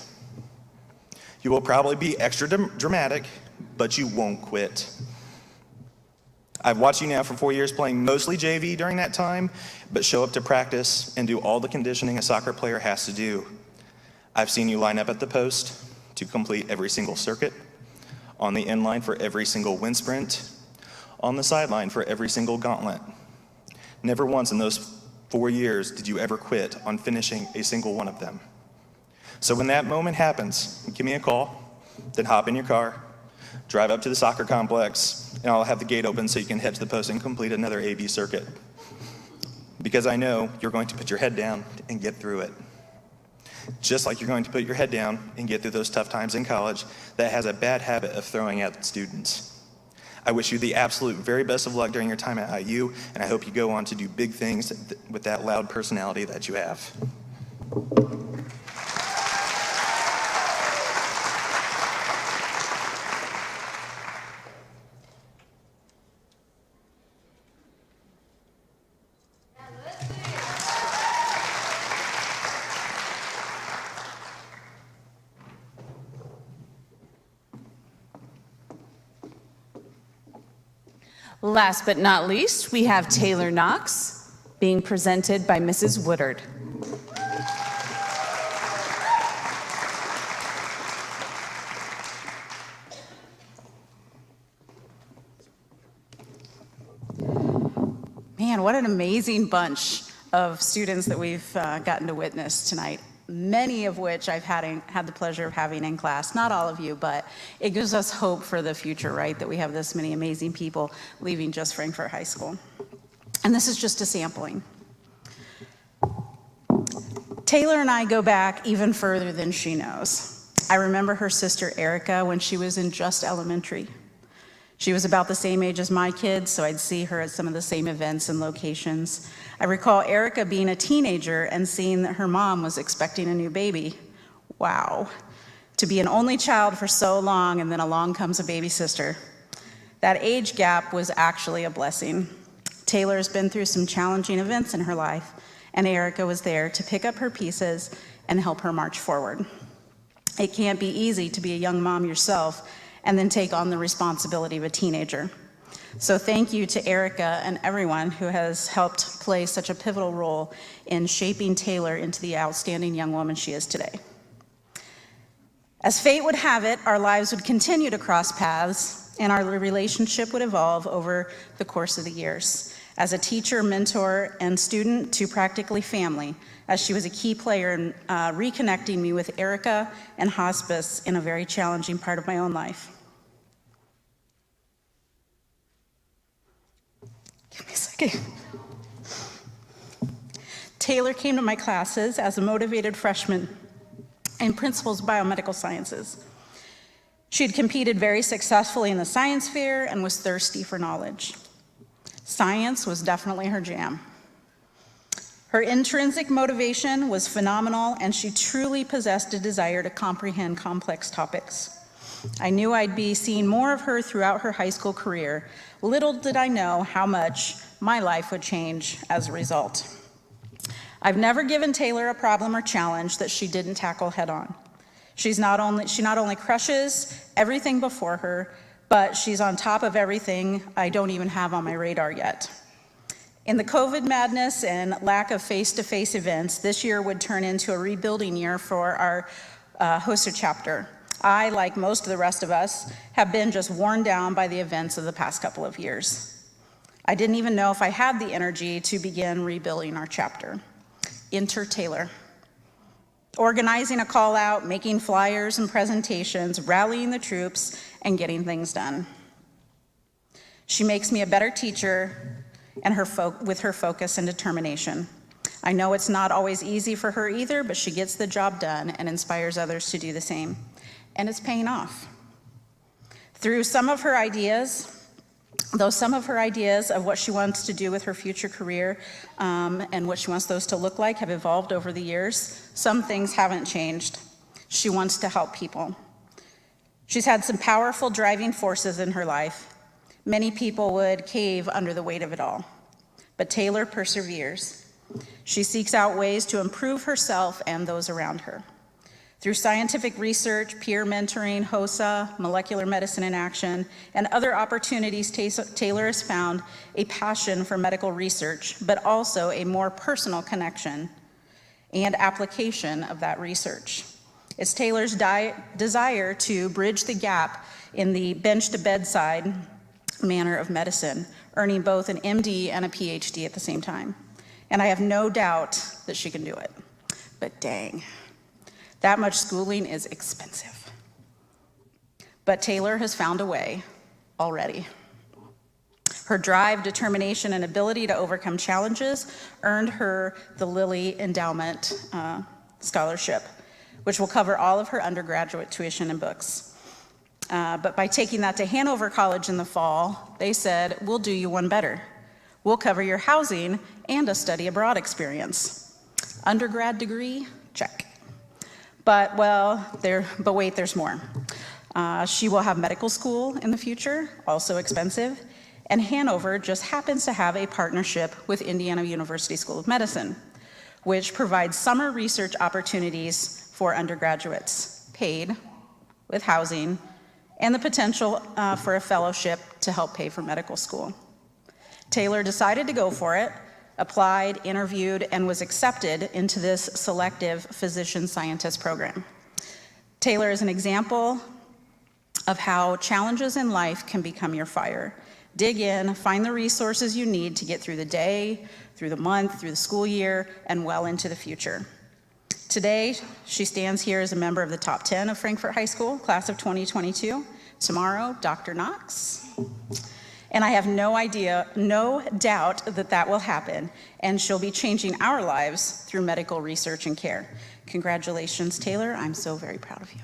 You will probably be extra dramatic, but you won't quit. I've watched you now for 4 years playing mostly JV during that time, but show up to practice and do all the conditioning a soccer player has to do. I've seen you line up at the post to complete every single circuit, on the end line for every single wind sprint, on the sideline for every single gauntlet. Never once in those 4 years did you ever quit on finishing a single one of them. So when that moment happens, give me a call, then hop in your car, drive up to the soccer complex, and I'll have the gate open so you can head to the post and complete another AB circuit. Because I know you're going to put your head down and get through it. Just like you're going to put your head down and get through those tough times in college that has a bad habit of throwing at students. I wish you the absolute very best of luck during your time at IU, and I hope you go on to do big things with that loud personality that you have. Last but not least, we have Taylor Knox, being presented by Mrs. Woodard. Man, what an amazing bunch of students that we've gotten to witness tonight. Many of which I've had the pleasure of having in class. Not all of you, but it gives us hope for the future, right? That we have this many amazing people leaving just Frankfort High School. And this is just a sampling. Taylor and I go back even further than she knows. I remember her sister Erica when she was in just elementary. She was about the same age as my kids, so I'd see her at some of the same events and locations. I recall Erica being a teenager and seeing that her mom was expecting a new baby. Wow. To be an only child for so long and then along comes a baby sister. That age gap was actually a blessing. Taylor's been through some challenging events in her life, and Erica was there to pick up her pieces and help her march forward. It can't be easy to be a young mom yourself and then take on the responsibility of a teenager. So thank you to Erica and everyone who has helped play such a pivotal role in shaping Taylor into the outstanding young woman she is today. As fate would have it, our lives would continue to cross paths and our relationship would evolve over the course of the years. As a teacher, mentor, and student to practically family, as she was a key player in reconnecting me with Erica and hospice in a very challenging part of my own life. Give me a second. Taylor came to my classes as a motivated freshman in Principles of Biomedical Sciences. She had competed very successfully in the science fair and was thirsty for knowledge. Science was definitely her jam. Her intrinsic motivation was phenomenal, and she truly possessed a desire to comprehend complex topics. I knew I'd be seeing more of her throughout her high school career. Little did I know how much my life would change as a result. I've never given Taylor a problem or challenge that she didn't tackle head on. She not only crushes everything before her, but she's on top of everything I don't even have on my radar yet. In the COVID madness and lack of face-to-face events, this year would turn into a rebuilding year for our HOSA chapter. I, like most of the rest of us, have been just worn down by the events of the past couple of years. I didn't even know if I had the energy to begin rebuilding our chapter. Enter Taylor. Organizing a call out, making flyers and presentations, rallying the troops, and getting things done. She makes me a better teacher and with her focus and determination. I know it's not always easy for her either, but she gets the job done and inspires others to do the same. And it's paying off. Through some of her ideas of what she wants to do with her future career and what she wants those to look like have evolved over the years, some things haven't changed. She wants to help people. She's had some powerful driving forces in her life. Many people would cave under the weight of it all. But Taylor perseveres. She seeks out ways to improve herself and those around her. Through scientific research, peer mentoring, HOSA, molecular medicine in action, and other opportunities, Taylor has found a passion for medical research, but also a more personal connection and application of that research. It's Taylor's desire to bridge the gap in the bench-to-bedside manner of medicine, earning both an MD and a PhD at the same time. And I have no doubt that she can do it. But dang. That much schooling is expensive. But Taylor has found a way already. Her drive, determination, and ability to overcome challenges earned her the Lilly Endowment Scholarship, which will cover all of her undergraduate tuition and books. But by taking that to Hanover College in the fall, they said, we'll do you one better. We'll cover your housing and a study abroad experience. Undergrad degree, check. But wait, there's more. She will have medical school in the future, also expensive, and Hanover just happens to have a partnership with Indiana University School of Medicine, which provides summer research opportunities for undergraduates, paid, with housing, and the potential for a fellowship to help pay for medical school. Taylor decided to go for it, applied, interviewed, and was accepted into this selective physician scientist program. Taylor is an example of how challenges in life can become your fire. Dig in, find the resources you need to get through the day, through the month, through the school year, and well into the future. Today, she stands here as a member of the top 10 of Frankfort High School, class of 2022. Tomorrow, Dr. Knox. And I have no doubt that that will happen, and she'll be changing our lives through medical research and care. Congratulations, Taylor. I'm so very proud of you.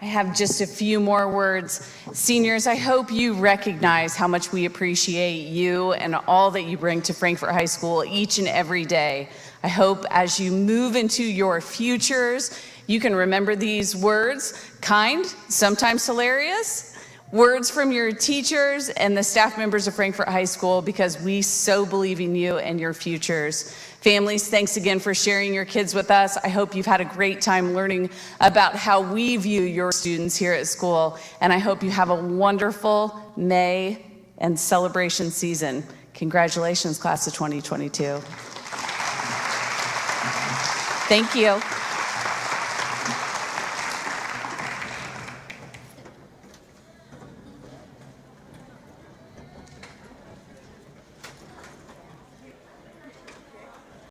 I have just a few more words. Seniors, I hope you recognize how much we appreciate you and all that you bring to Frankfort High School each and every day. I hope as you move into your futures, you can remember these words: kind, sometimes hilarious, words from your teachers and the staff members of Frankfort High School, because we so believe in you and your futures. Families, thanks again for sharing your kids with us. I hope you've had a great time learning about how we view your students here at school, and I hope you have a wonderful May and celebration season. Congratulations, class of 2022. Thank you.